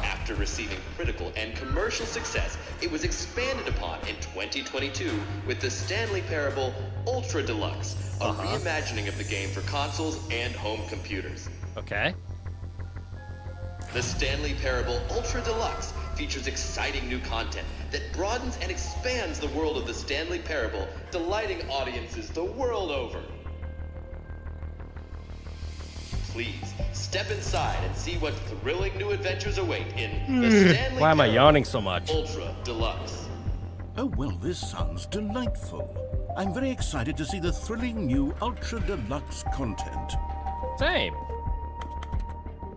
After receiving critical and commercial success, it was expanded upon in 2022 with the Stanley Parable Ultra Deluxe, a reimagining of the game for consoles and home computers. Okay. The Stanley Parable Ultra Deluxe features exciting new content that broadens and expands the world of the Stanley Parable, delighting audiences the world over. Please, step inside and see what thrilling new adventures await in the Stanley Why am I Parable yawning so much? Ultra Deluxe. Oh, well, this sounds delightful. I'm very excited to see the thrilling new Ultra Deluxe content. Same.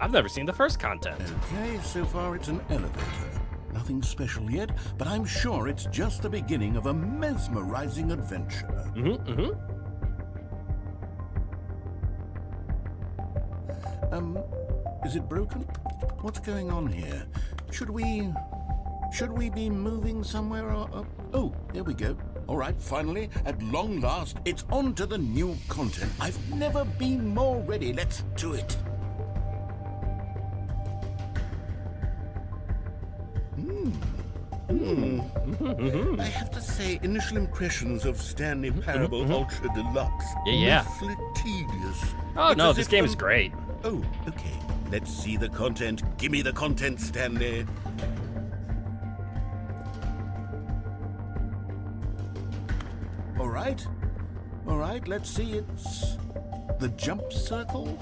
I've never seen the first content. Okay, so far it's an elevator. Nothing special yet, but I'm sure it's just the beginning of a mesmerizing adventure. Is it broken? What's going on here? Should we be moving somewhere or... Oh, here we go. All right, finally, at long last, it's on to the new content. I've never been more ready. Let's do it. I have to say, initial impressions of Stanley Parable Ultra Deluxe. Yeah. Awfully tedious. Oh, It's no, as this if game the- is great. Oh, okay. Let's see the content. Give me the content, Stanley. All right. All right, let's see. It's the jump circle.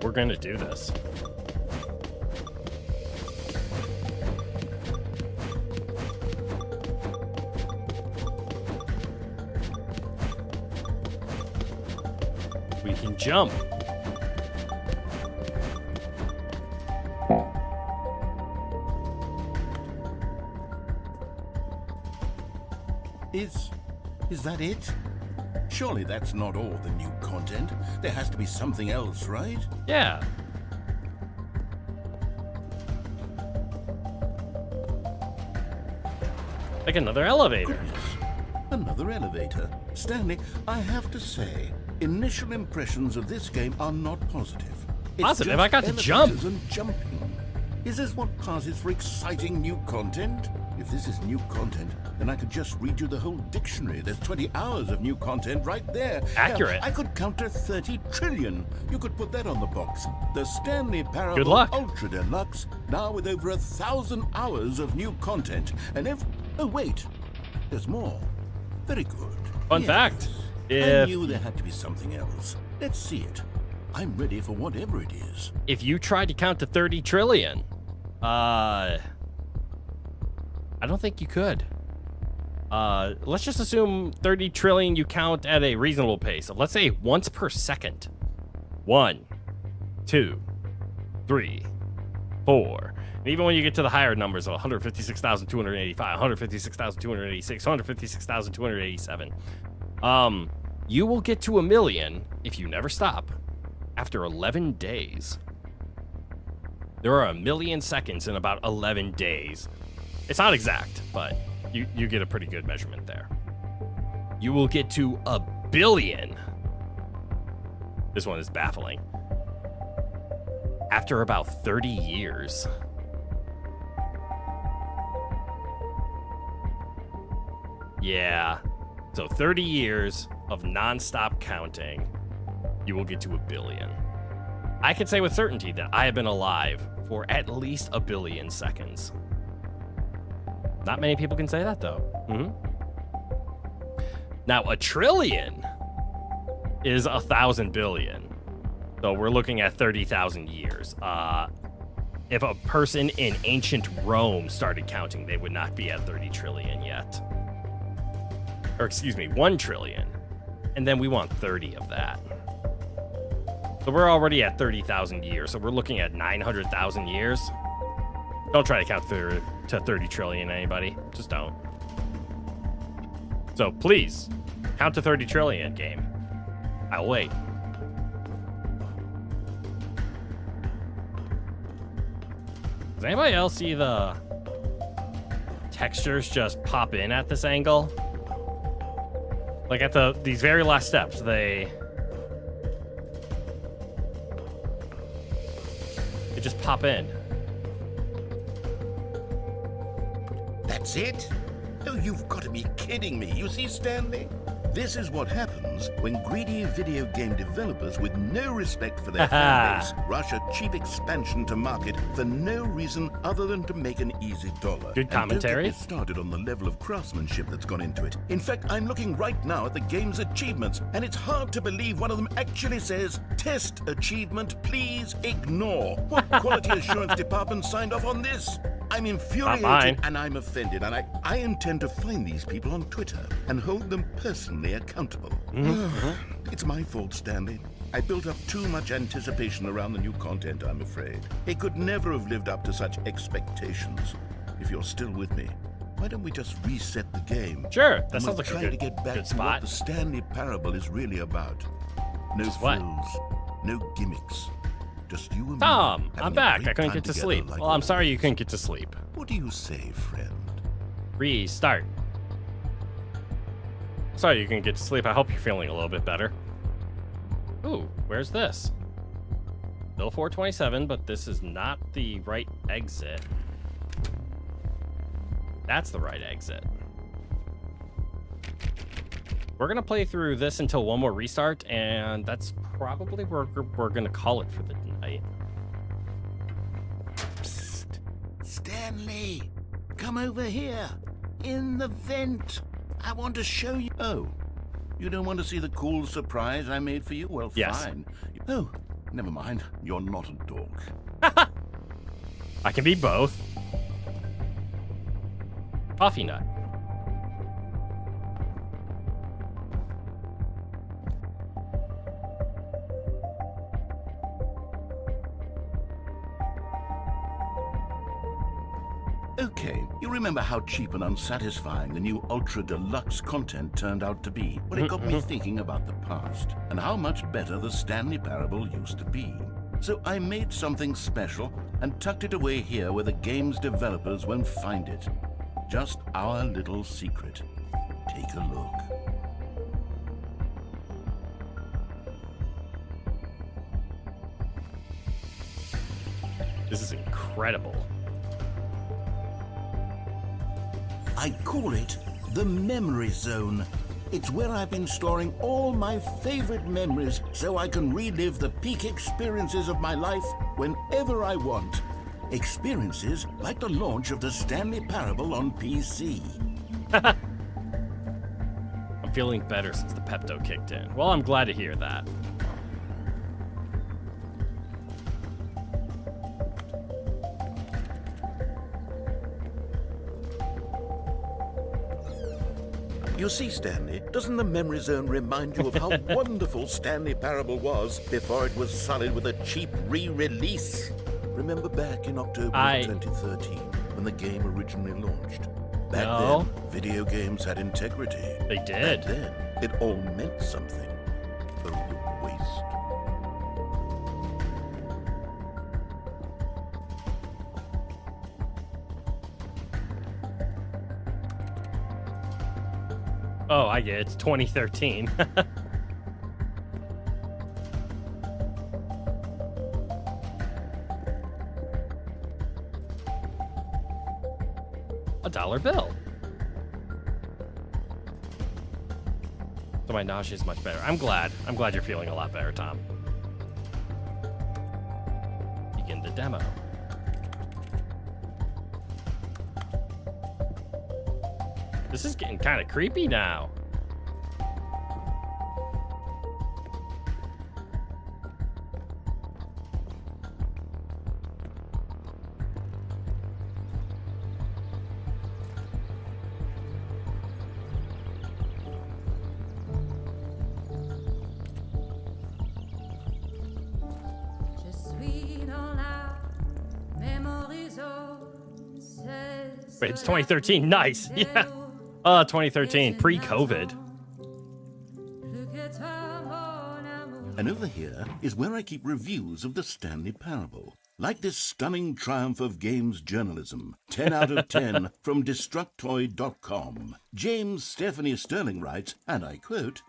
We're gonna do this. We can jump. Is that it? Surely that's not all the new content. There has to be something else, right? Yeah. Like another elevator. Goodness. Another elevator. Stanley, I have to say, initial impressions of this game are not positive. It's Positive? just I got to jump. elevators and jumping. Is this what passes for exciting new content? If this is new content, then I could just read you the whole dictionary. There's 20 hours of new content right there. Accurate. Hell, I could count to 30 trillion. You could put that on the box. The Stanley Parable Good luck. Ultra Deluxe, now with over 1,000 hours of new content. And if... Oh, wait. There's more. Very good. Fun fact. I If knew there had to be something else. Let's see it. I'm ready for whatever it is. if you tried to count to 30 trillion, I don't think you could. Let's just assume 30 trillion you count at a reasonable pace. Let's say once per second. 1, 2, 3, 4. And even when you get to the higher numbers of 156,285, 156,286, 156,287, you will get to 1 million if you never stop after 11 days. There are 1 million seconds in about 11 days. It's not exact, but you get a pretty good measurement there. You will get to 1 billion This one is baffling. After about 30 years. Yeah. So 30 years of non-stop counting, you will get to 1 billion. I can say with certainty that I have been alive for at least 1 billion seconds. Not many people can say that, though. Now, 1 trillion is 1,000 billion. So we're looking at 30,000 years. If a person in ancient Rome started counting, they would not be at 30 trillion yet. Or excuse me, 1 trillion. And then we want 30 of that. So we're already at 30,000 years. So we're looking at 900,000 years. Don't try to count to 30 trillion, anybody. Just don't. So please, count to 30 trillion, game. I'll wait. Does anybody else see the textures just pop in at this angle? Like at these very last steps, they just pop in. That's it? Oh, you've got to be kidding me. You see, Stanley? This is what happens when greedy video game developers with no respect for their fan base rush a cheap expansion to market for no reason other than to make an easy dollar. Good commentary. And don't get me started on the level of craftsmanship that's gone into it. In fact, I'm looking right now at the game's achievements, and it's hard to believe one of them actually says, "Test achievement, please ignore." What quality assurance department signed off on this? I'm infuriated and I'm offended, and I intend to find these people on Twitter and hold them personally accountable. It's my fault, Stanley. I built up too much anticipation around the new content, I'm afraid. It could never have lived up to such expectations. If you're still with me, why don't we just reset the game? Sure, that And sounds we'll like a try to get back good to what spot. the Stanley Parable is really about. No what? frills, no gimmicks. Just you and me. Tom, I'm having a back. great I couldn't time get to together sleep. like Well, I'm sorry you always. couldn't get to sleep. What do you say, friend? Restart. Sorry you couldn't get to sleep. I hope you're feeling a little bit better. Ooh, where's this? Bill 427, but this is not the right exit. That's the right exit. We're going to play through this until one more restart, and that's probably where we're going to call it for the night. Psst. Stanley, come over here. In the vent. I want to show you. Oh, you don't want to see the cool surprise I made for you? Well, Yes. fine. Oh, never mind. You're not a dork. I can be both. Coffee nut. Okay, you remember how cheap and unsatisfying the new Ultra Deluxe content turned out to be? Well, it got me thinking about the past and how much better the Stanley Parable used to be. So I made something special and tucked it away here where the game's developers won't find it. Just our little secret. Take a look. This is incredible. I call it the Memory Zone. It's where I've been storing all my favorite memories so I can relive the peak experiences of my life whenever I want. Experiences like the launch of the Stanley Parable on PC. I'm feeling better since the Pepto kicked in. Well, I'm glad to hear that. You see, Stanley, doesn't the Memory Zone remind you of how wonderful Stanley Parable was before it was sullied with a cheap re-release? Remember back in October of 2013 when the game originally launched? Back then, video games had integrity. They did. Back then, it all meant something. Oh, the waste. Oh, I get it. It's 2013. a dollar bill. So my nausea is much better. I'm glad. I'm glad you're feeling a lot better, Tom. Begin the demo. This is getting kind of creepy now. Wait, it's 2013. Nice. Yeah. 2013, pre-COVID. And over here is where I keep reviews of the Stanley Parable. Like this stunning triumph of games journalism, 10 out of 10 from Destructoid.com. James Stephanie Sterling writes, and I quote,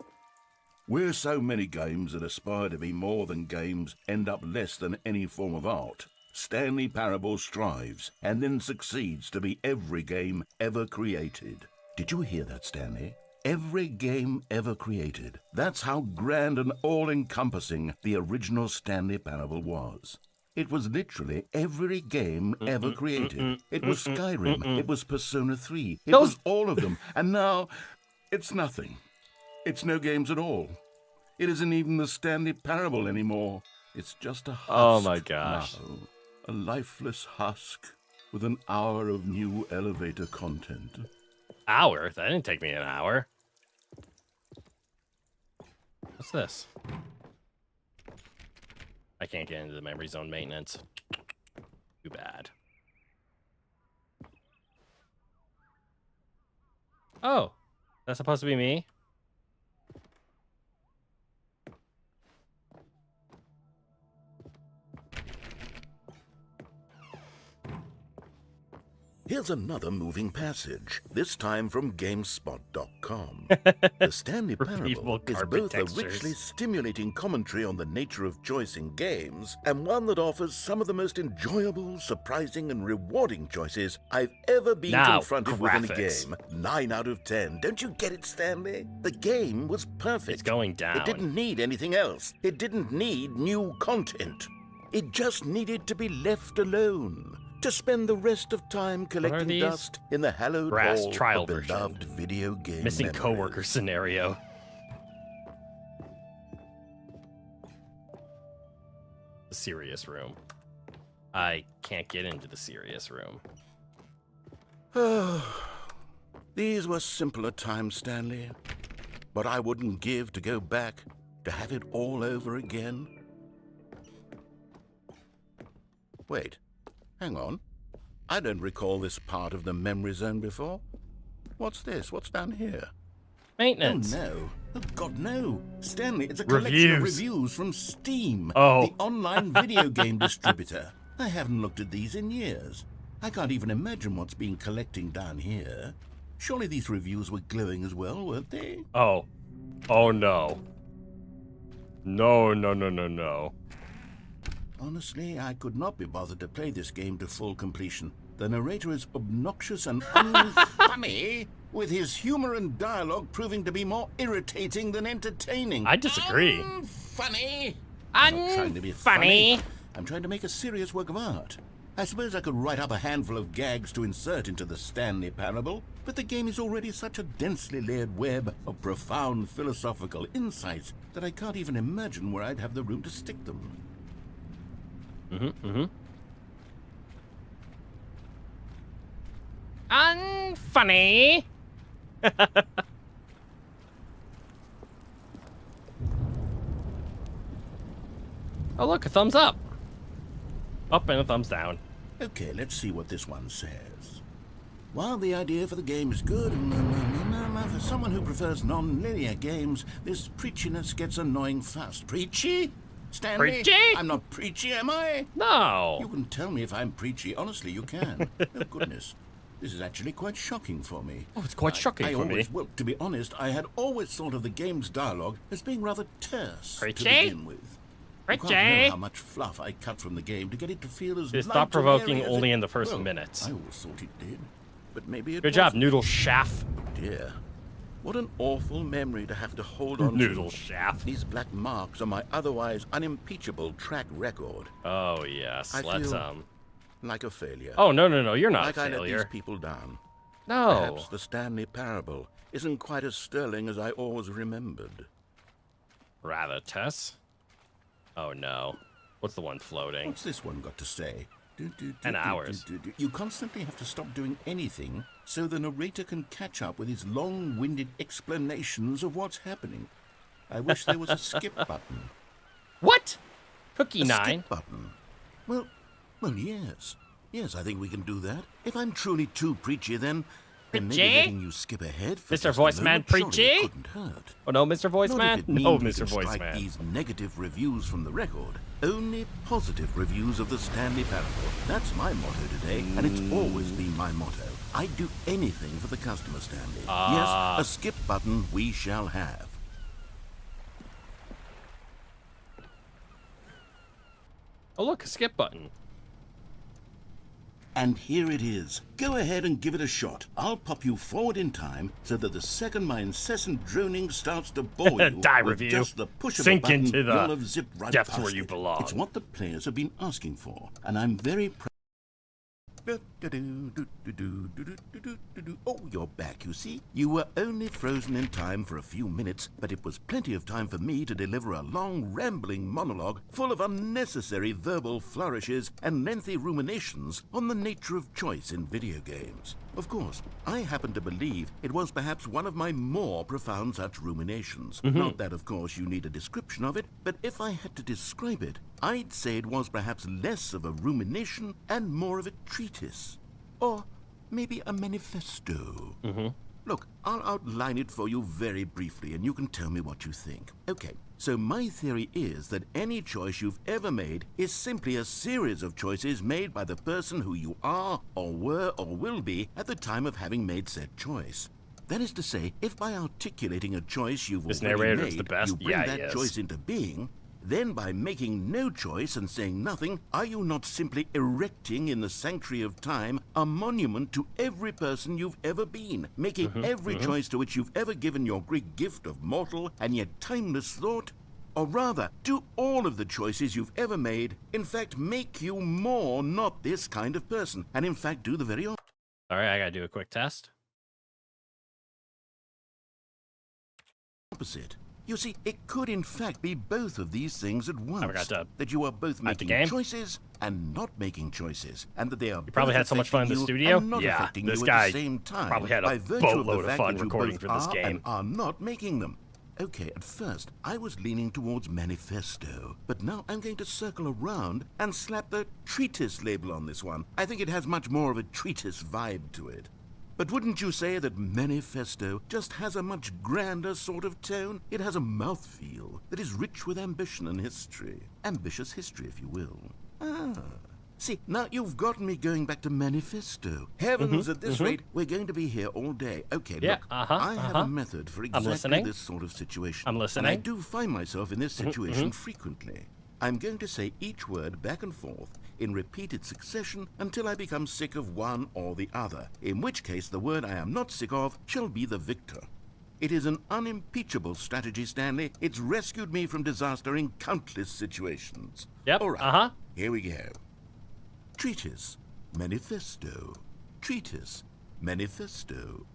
"Where so many games that aspire to be more than games end up less than any form of art, Stanley Parable strives and then succeeds to be every game ever created." Did you hear that, Stanley? Every game ever created. That's how grand and all-encompassing the original Stanley Parable was. It was literally every game ever created. It was Skyrim. It was Persona 3. It was all of them. And now, it's nothing. It's no games at all. It isn't even the Stanley Parable anymore. It's just a husk. Oh my gosh. Now. A lifeless husk with an hour of new elevator content. Hour? That didn't take me an hour. What's this? I can't get into the memory zone maintenance. Too bad. Oh, that's supposed to be me? Here's another moving passage, this time from GameSpot.com. The Stanley Parable is both a richly stimulating commentary on the nature of choice in games, and one that offers some of the most enjoyable, surprising, and rewarding choices I've ever been confronted with in a game. 9 out of 10. Don't you get it, Stanley? The game was perfect. It's going down. It didn't need anything else. It didn't need new content. It just needed to be left alone. To spend the rest of time collecting dust in the hallowed hall trial of beloved video game missing memories. coworker scenario. The serious room. I can't get into the serious room. These were simpler times, Stanley. But I wouldn't give to go back to have it all over again. Wait. Hang on. I don't recall this part of the memory zone before. What's this? What's down here? Maintenance. Oh, no. Oh, God, no. Stanley, it's a collection of reviews from Steam, the online video game distributor. I haven't looked at these in years. I can't even imagine what's been collecting down here. Surely these reviews were glowing as well, weren't they? Oh. Oh, no. No, no, no, no, no. Honestly, I could not be bothered to play this game to full completion. The narrator is obnoxious and unfunny, with his humor and dialogue proving to be more irritating than entertaining. I disagree. Funny. I'm not trying to be funny. I'm trying to make a serious work of art. I suppose I could write up a handful of gags to insert into the Stanley Parable, but the game is already such a densely layered web of profound philosophical insights that I can't even imagine where I'd have the room to stick them. Unfunny. Oh, look, a thumbs up. Up and a thumbs down. Okay, let's see what this one says. While the idea for the game is good, for someone who prefers non-linear games, this preachiness gets annoying fast. Preachy? Stanley? Preachy? I'm not preachy, am I? No. You can tell me if I'm preachy. Honestly, you can. Oh, goodness. This is actually quite shocking for me. Oh, it's quite shocking for me. Well, to be honest, I had always thought of the game's dialogue as being rather terse Preachy? to begin with. You can't know how much fluff I cut from the game to get it to feel as It light stopped and airy provoking as only it... in the first well, minutes. I always thought it did. but maybe it Good job, wasn't. Noodle Shaft. Dear, what an awful memory to have to hold on Noodle to. Shaft. These black marks are my otherwise unimpeachable track record. Oh, yes. I Let's, feel like a failure. Oh, no. You're not like a I let failure. these people down. No. Perhaps the Stanley Parable isn't quite as sterling as I always remembered. Rather, Tess. Oh, no. What's the one floating? What's this one got to say? And hours. You constantly have to stop doing anything so the narrator can catch up with his long-winded explanations of what's happening. I wish there was a skip button. What? Cookie A 9? skip button? Well, yes. Yes, I think we can do that. If I'm truly too preachy, then maybe Preachy? letting you skip ahead for Mr. just a Voice Man moment, surely it preachy? couldn't hurt. Oh, no, Mr. Voice Not Man? if it No, means we Mr. can Voice strike Man. these negative reviews from the record. Only positive reviews of the Stanley Parable. That's my motto today, and it's always been my motto. I'd do anything for the customer, Stanley. Yes, a skip button we shall have. Oh, look, a skip button. And here it is. Go ahead and give it a shot. I'll pop you forward in time so that the second my incessant droning starts to bore you, Die with review. just the push of Sink a button, into the you'll have zipped right depths past where you it. belong. It's what the players have been asking for, and I'm very proud. Oh, you're back, you see. You were only frozen in time for a few minutes, but it was plenty of time for me to deliver a long, rambling monologue full of unnecessary verbal flourishes and lengthy ruminations on the nature of choice in video games. Of course, I happen to believe it was perhaps one of my more profound such ruminations. Not that, of course, you need a description of it, but if I had to describe it, I'd say it was perhaps less of a rumination and more of a treatise. Or maybe a manifesto. Look, I'll outline it for you very briefly, and you can tell me what you think. Okay, so my theory is that any choice you've ever made is simply a series of choices made by the person who you are, or were, or will be at the time of having made said choice. That is to say, if by articulating a choice you've This already narrator made, is the best. you bring Yeah, he that is. choice into being, then by making no choice and saying nothing, are you not simply erecting in the sanctuary of time a monument to every person you've ever been, making every choice to which you've ever given your great gift of mortal and yet timeless thought? Or rather, do all of the choices you've ever made, in fact, make you more not this kind of person, and in fact do the very All right, I gotta do a quick test. opposite? You see, it could in fact be both of these things at once. forgot to that you are both add the making game. choices and not making choices, and that they are You probably both had so much fun in the affecting you studio. and not Yeah, affecting this you guy at the same time, probably had a by virtue of the boatload of fact fun that you recording both for this are game. and are not making them. Okay, at first, I was leaning towards manifesto, but now I'm going to circle around and slap the treatise label on this one. I think it has much more of a treatise vibe to it. But wouldn't you say that manifesto just has a much grander sort of tone? It has a mouthfeel that is rich with ambition and history. Ambitious history, if you will. See, now you've gotten me going back to manifesto. Heavens, at this rate, we're going to be here all day. Okay, Yeah, look, I have a method for exactly listening. this sort of situation. I'm And I listening. do find myself in this situation frequently. I'm going to say each word back and forth in repeated succession until I become sick of one or the other, in which case the word I am not sick of shall be the victor. It is an unimpeachable strategy, Stanley. It's rescued me from disaster in countless situations. Yep, All right, uh-huh. here we go. Treatise, manifesto, treatise, manifesto,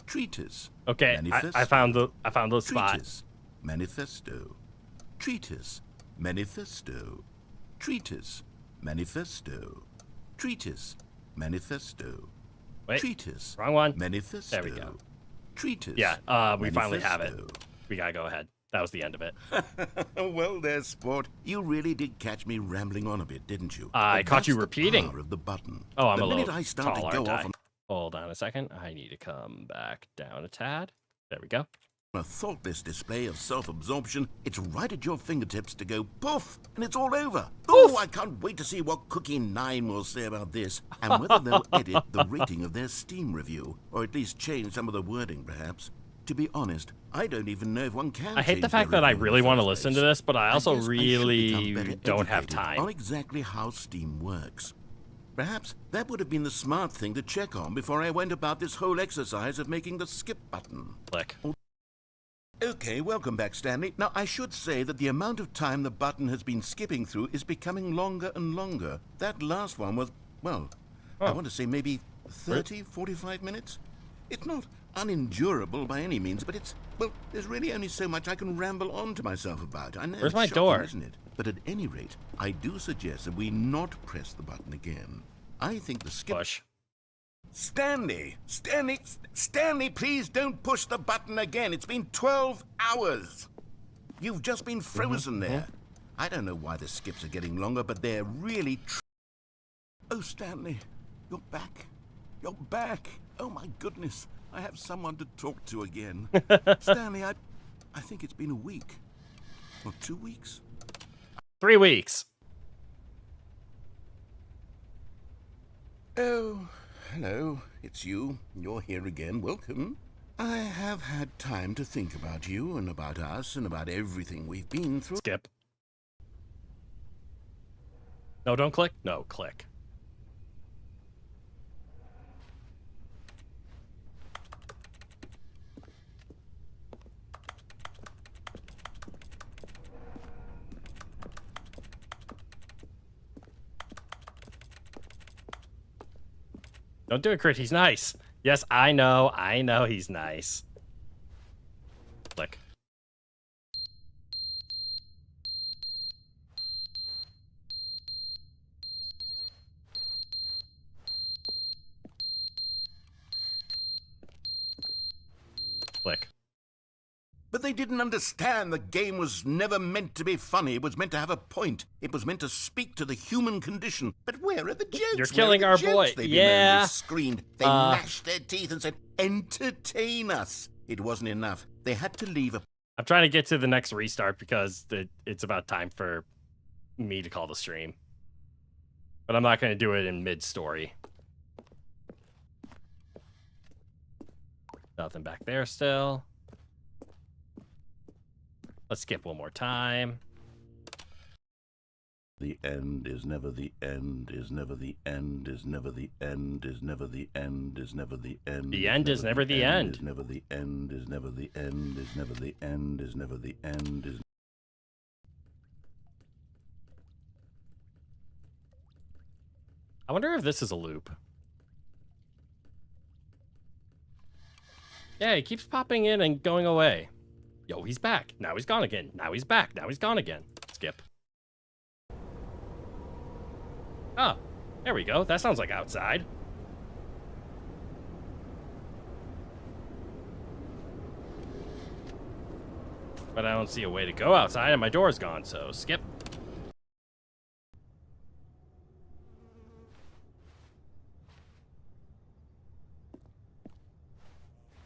treatise. Okay, I found the spot. Treatise, manifesto, treatise, manifesto, treatise, manifesto, treatise, manifesto, Wait, treatise, wrong one. manifesto. There we go. Treatise. Yeah, we finally have it. manifesto. We gotta go ahead. That was the end of it. Well, there, sport. You really did catch me rambling on a bit, didn't you? I But caught you that's the repeating. power of the button. Oh, I'm the a minute little I start tall, to go aren't off I? on Hold on a second. I need to come back down a tad. There we go. a thoughtless display of self-absorption, it's right at your fingertips to go poof, and it's all over. Oh, I can't wait to see what Cookie 9 will say about this, and whether they'll edit the rating of their Steam review, or at least change some of the wording, perhaps. To be honest, I don't even know if one can. I hate the change fact their that I review in really the want to first listen to place. this, but I also guess I should really become better don't have educated time. on exactly how Steam works. Perhaps that would have been the smart thing to check on before I went about this whole exercise of making the skip button. Click. Okay, welcome back, Stanley. Now, I should say that the amount of time the button has been skipping through is becoming longer and longer. That last one was, well, I want to say maybe 30, 45 minutes? It's not unendurable by any means, but it's, well, there's really only so much I can ramble on to myself about. I know. Where's it's my shocking, door? isn't it? But at any rate, I do suggest that we not press the button again. I think the skip... Push. Stanley, please don't push the button again. It's been 12 hours. You've just been frozen there. I don't know why the skips are getting longer, but they're really... Oh, Stanley, you're back. You're back. Oh, my goodness. I have someone to talk to again. Stanley, I think it's been a week. Or 2 weeks. 3 weeks. Oh, hello. It's you. You're here again. Welcome. I have had time to think about you and about us and about everything we've been through. Skip. No, don't click. No, click. Don't do it, Crit. He's nice. Yes, I know he's nice. Click. Click. But they didn't understand the game was never meant to be funny. It was meant to have a point. It was meant to speak to the human condition. But where are the jokes? You're killing our boy. They Yeah. only screamed. They gnashed their teeth and said, "Entertain us." It wasn't enough. They had to leave a... I'm trying to get to the next restart because it's about time for me to call the stream. But I'm not going to do it in mid-story. Nothing back there still. Let's skip one more time. The end is never the end, is never the end, is never the end, is never the end, is never the end. The end is never the end. Is never the end, is never the end, is never the end, is never the end, is... I wonder if this is a loop. Yeah, he keeps popping in and going away. Yo, he's back. Now he's gone again. Now he's back. Now he's gone again. Skip. Oh, there we go. That sounds like outside. But I don't see a way to go outside and my door's gone, so skip.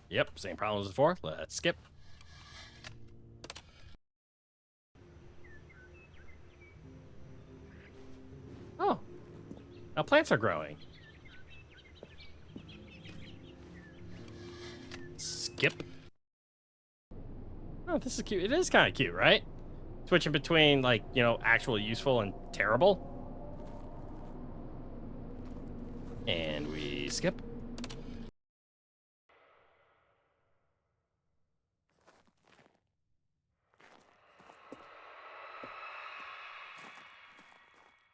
Yep, same problem as before. Let's skip. Oh, now plants are growing. Skip. Oh, this is cute. It is kind of cute, right? Switching between, like, you know, actual useful and terrible. And we skip.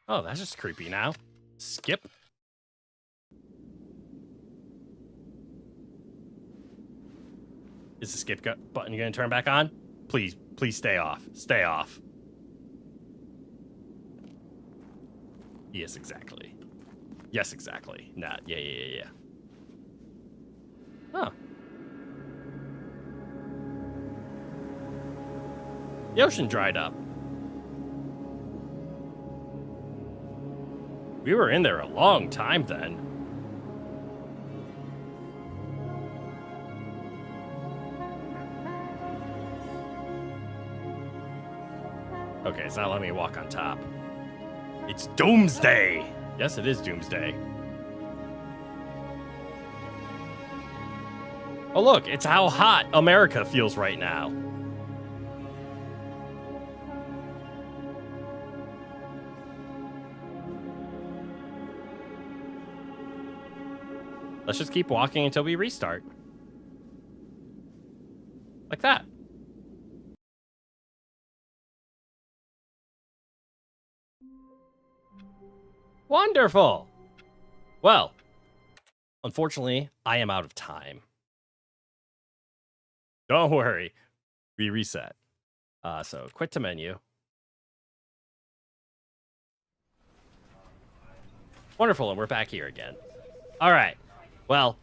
Oh, that's just creepy now. Skip. Is the skip button going to turn back on? Please, please stay off. Stay off. Yes, exactly. Yes, exactly. Nah, yeah. Huh. The ocean dried up. We were in there a long time then. Okay, it's not letting me walk on top. It's Doomsday! Yes, it is Doomsday. Oh look, it's how hot America feels right now. let's just keep walking until we restart. Like that. Wonderful. Well, unfortunately, I am out of time. Don't worry. We reset. So quit to menu. Wonderful, and we're back here again. All right. Well,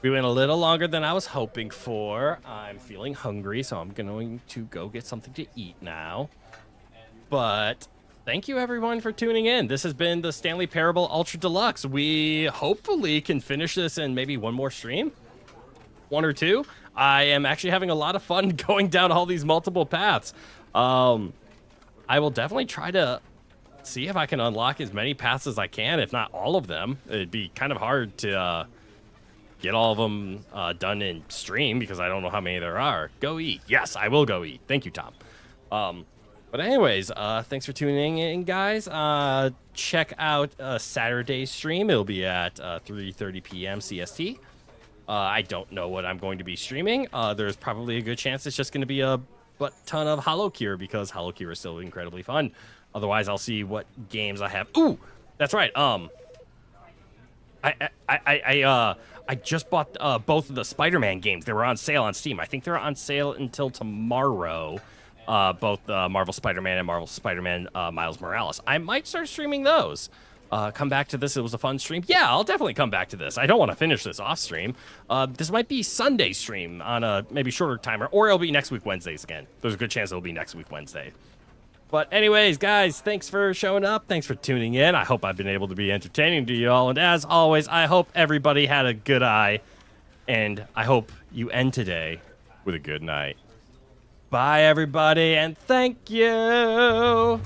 we went a little longer than I was hoping for. I'm feeling hungry, so I'm going to go get something to eat now. But thank you, everyone, for tuning in. This has been the Stanley Parable Ultra Deluxe. We hopefully can finish this in maybe one more stream. 1 or 2. I am actually having a lot of fun going down all these multiple paths. I will definitely try to see if I can unlock as many paths as I can, if not all of them. It'd be kind of hard to get all of them done in stream because I don't know how many there are. Go eat. Yes, I will go eat. Thank you, Tom. But anyways, thanks for tuning in, guys. Check out Saturday's stream. It'll be at 3:30 p.m. CST. I don't know what I'm going to be streaming. There's probably a good chance it's just going to be a ton of HoloCure because HoloCure is still incredibly fun. Otherwise, I'll see what games I have. Ooh, that's right. I just bought both of the Spider-Man games. They were on sale on Steam. I think they're on sale until tomorrow. Both Marvel Spider-Man and Marvel Spider-Man Miles Morales. I might start streaming those. Come back to this. It was a fun stream. Yeah, I'll definitely come back to this. I don't want to finish this off stream. This might be Sunday stream on a maybe shorter timer, or it'll be next week Wednesdays again. There's a good chance it'll be next week Wednesday. But anyways, guys, thanks for showing up. Thanks for tuning in. I hope I've been able to be entertaining to you all. And as always, I hope everybody had a good eye. And I hope you end today with a good night. Bye, everybody, and thank you.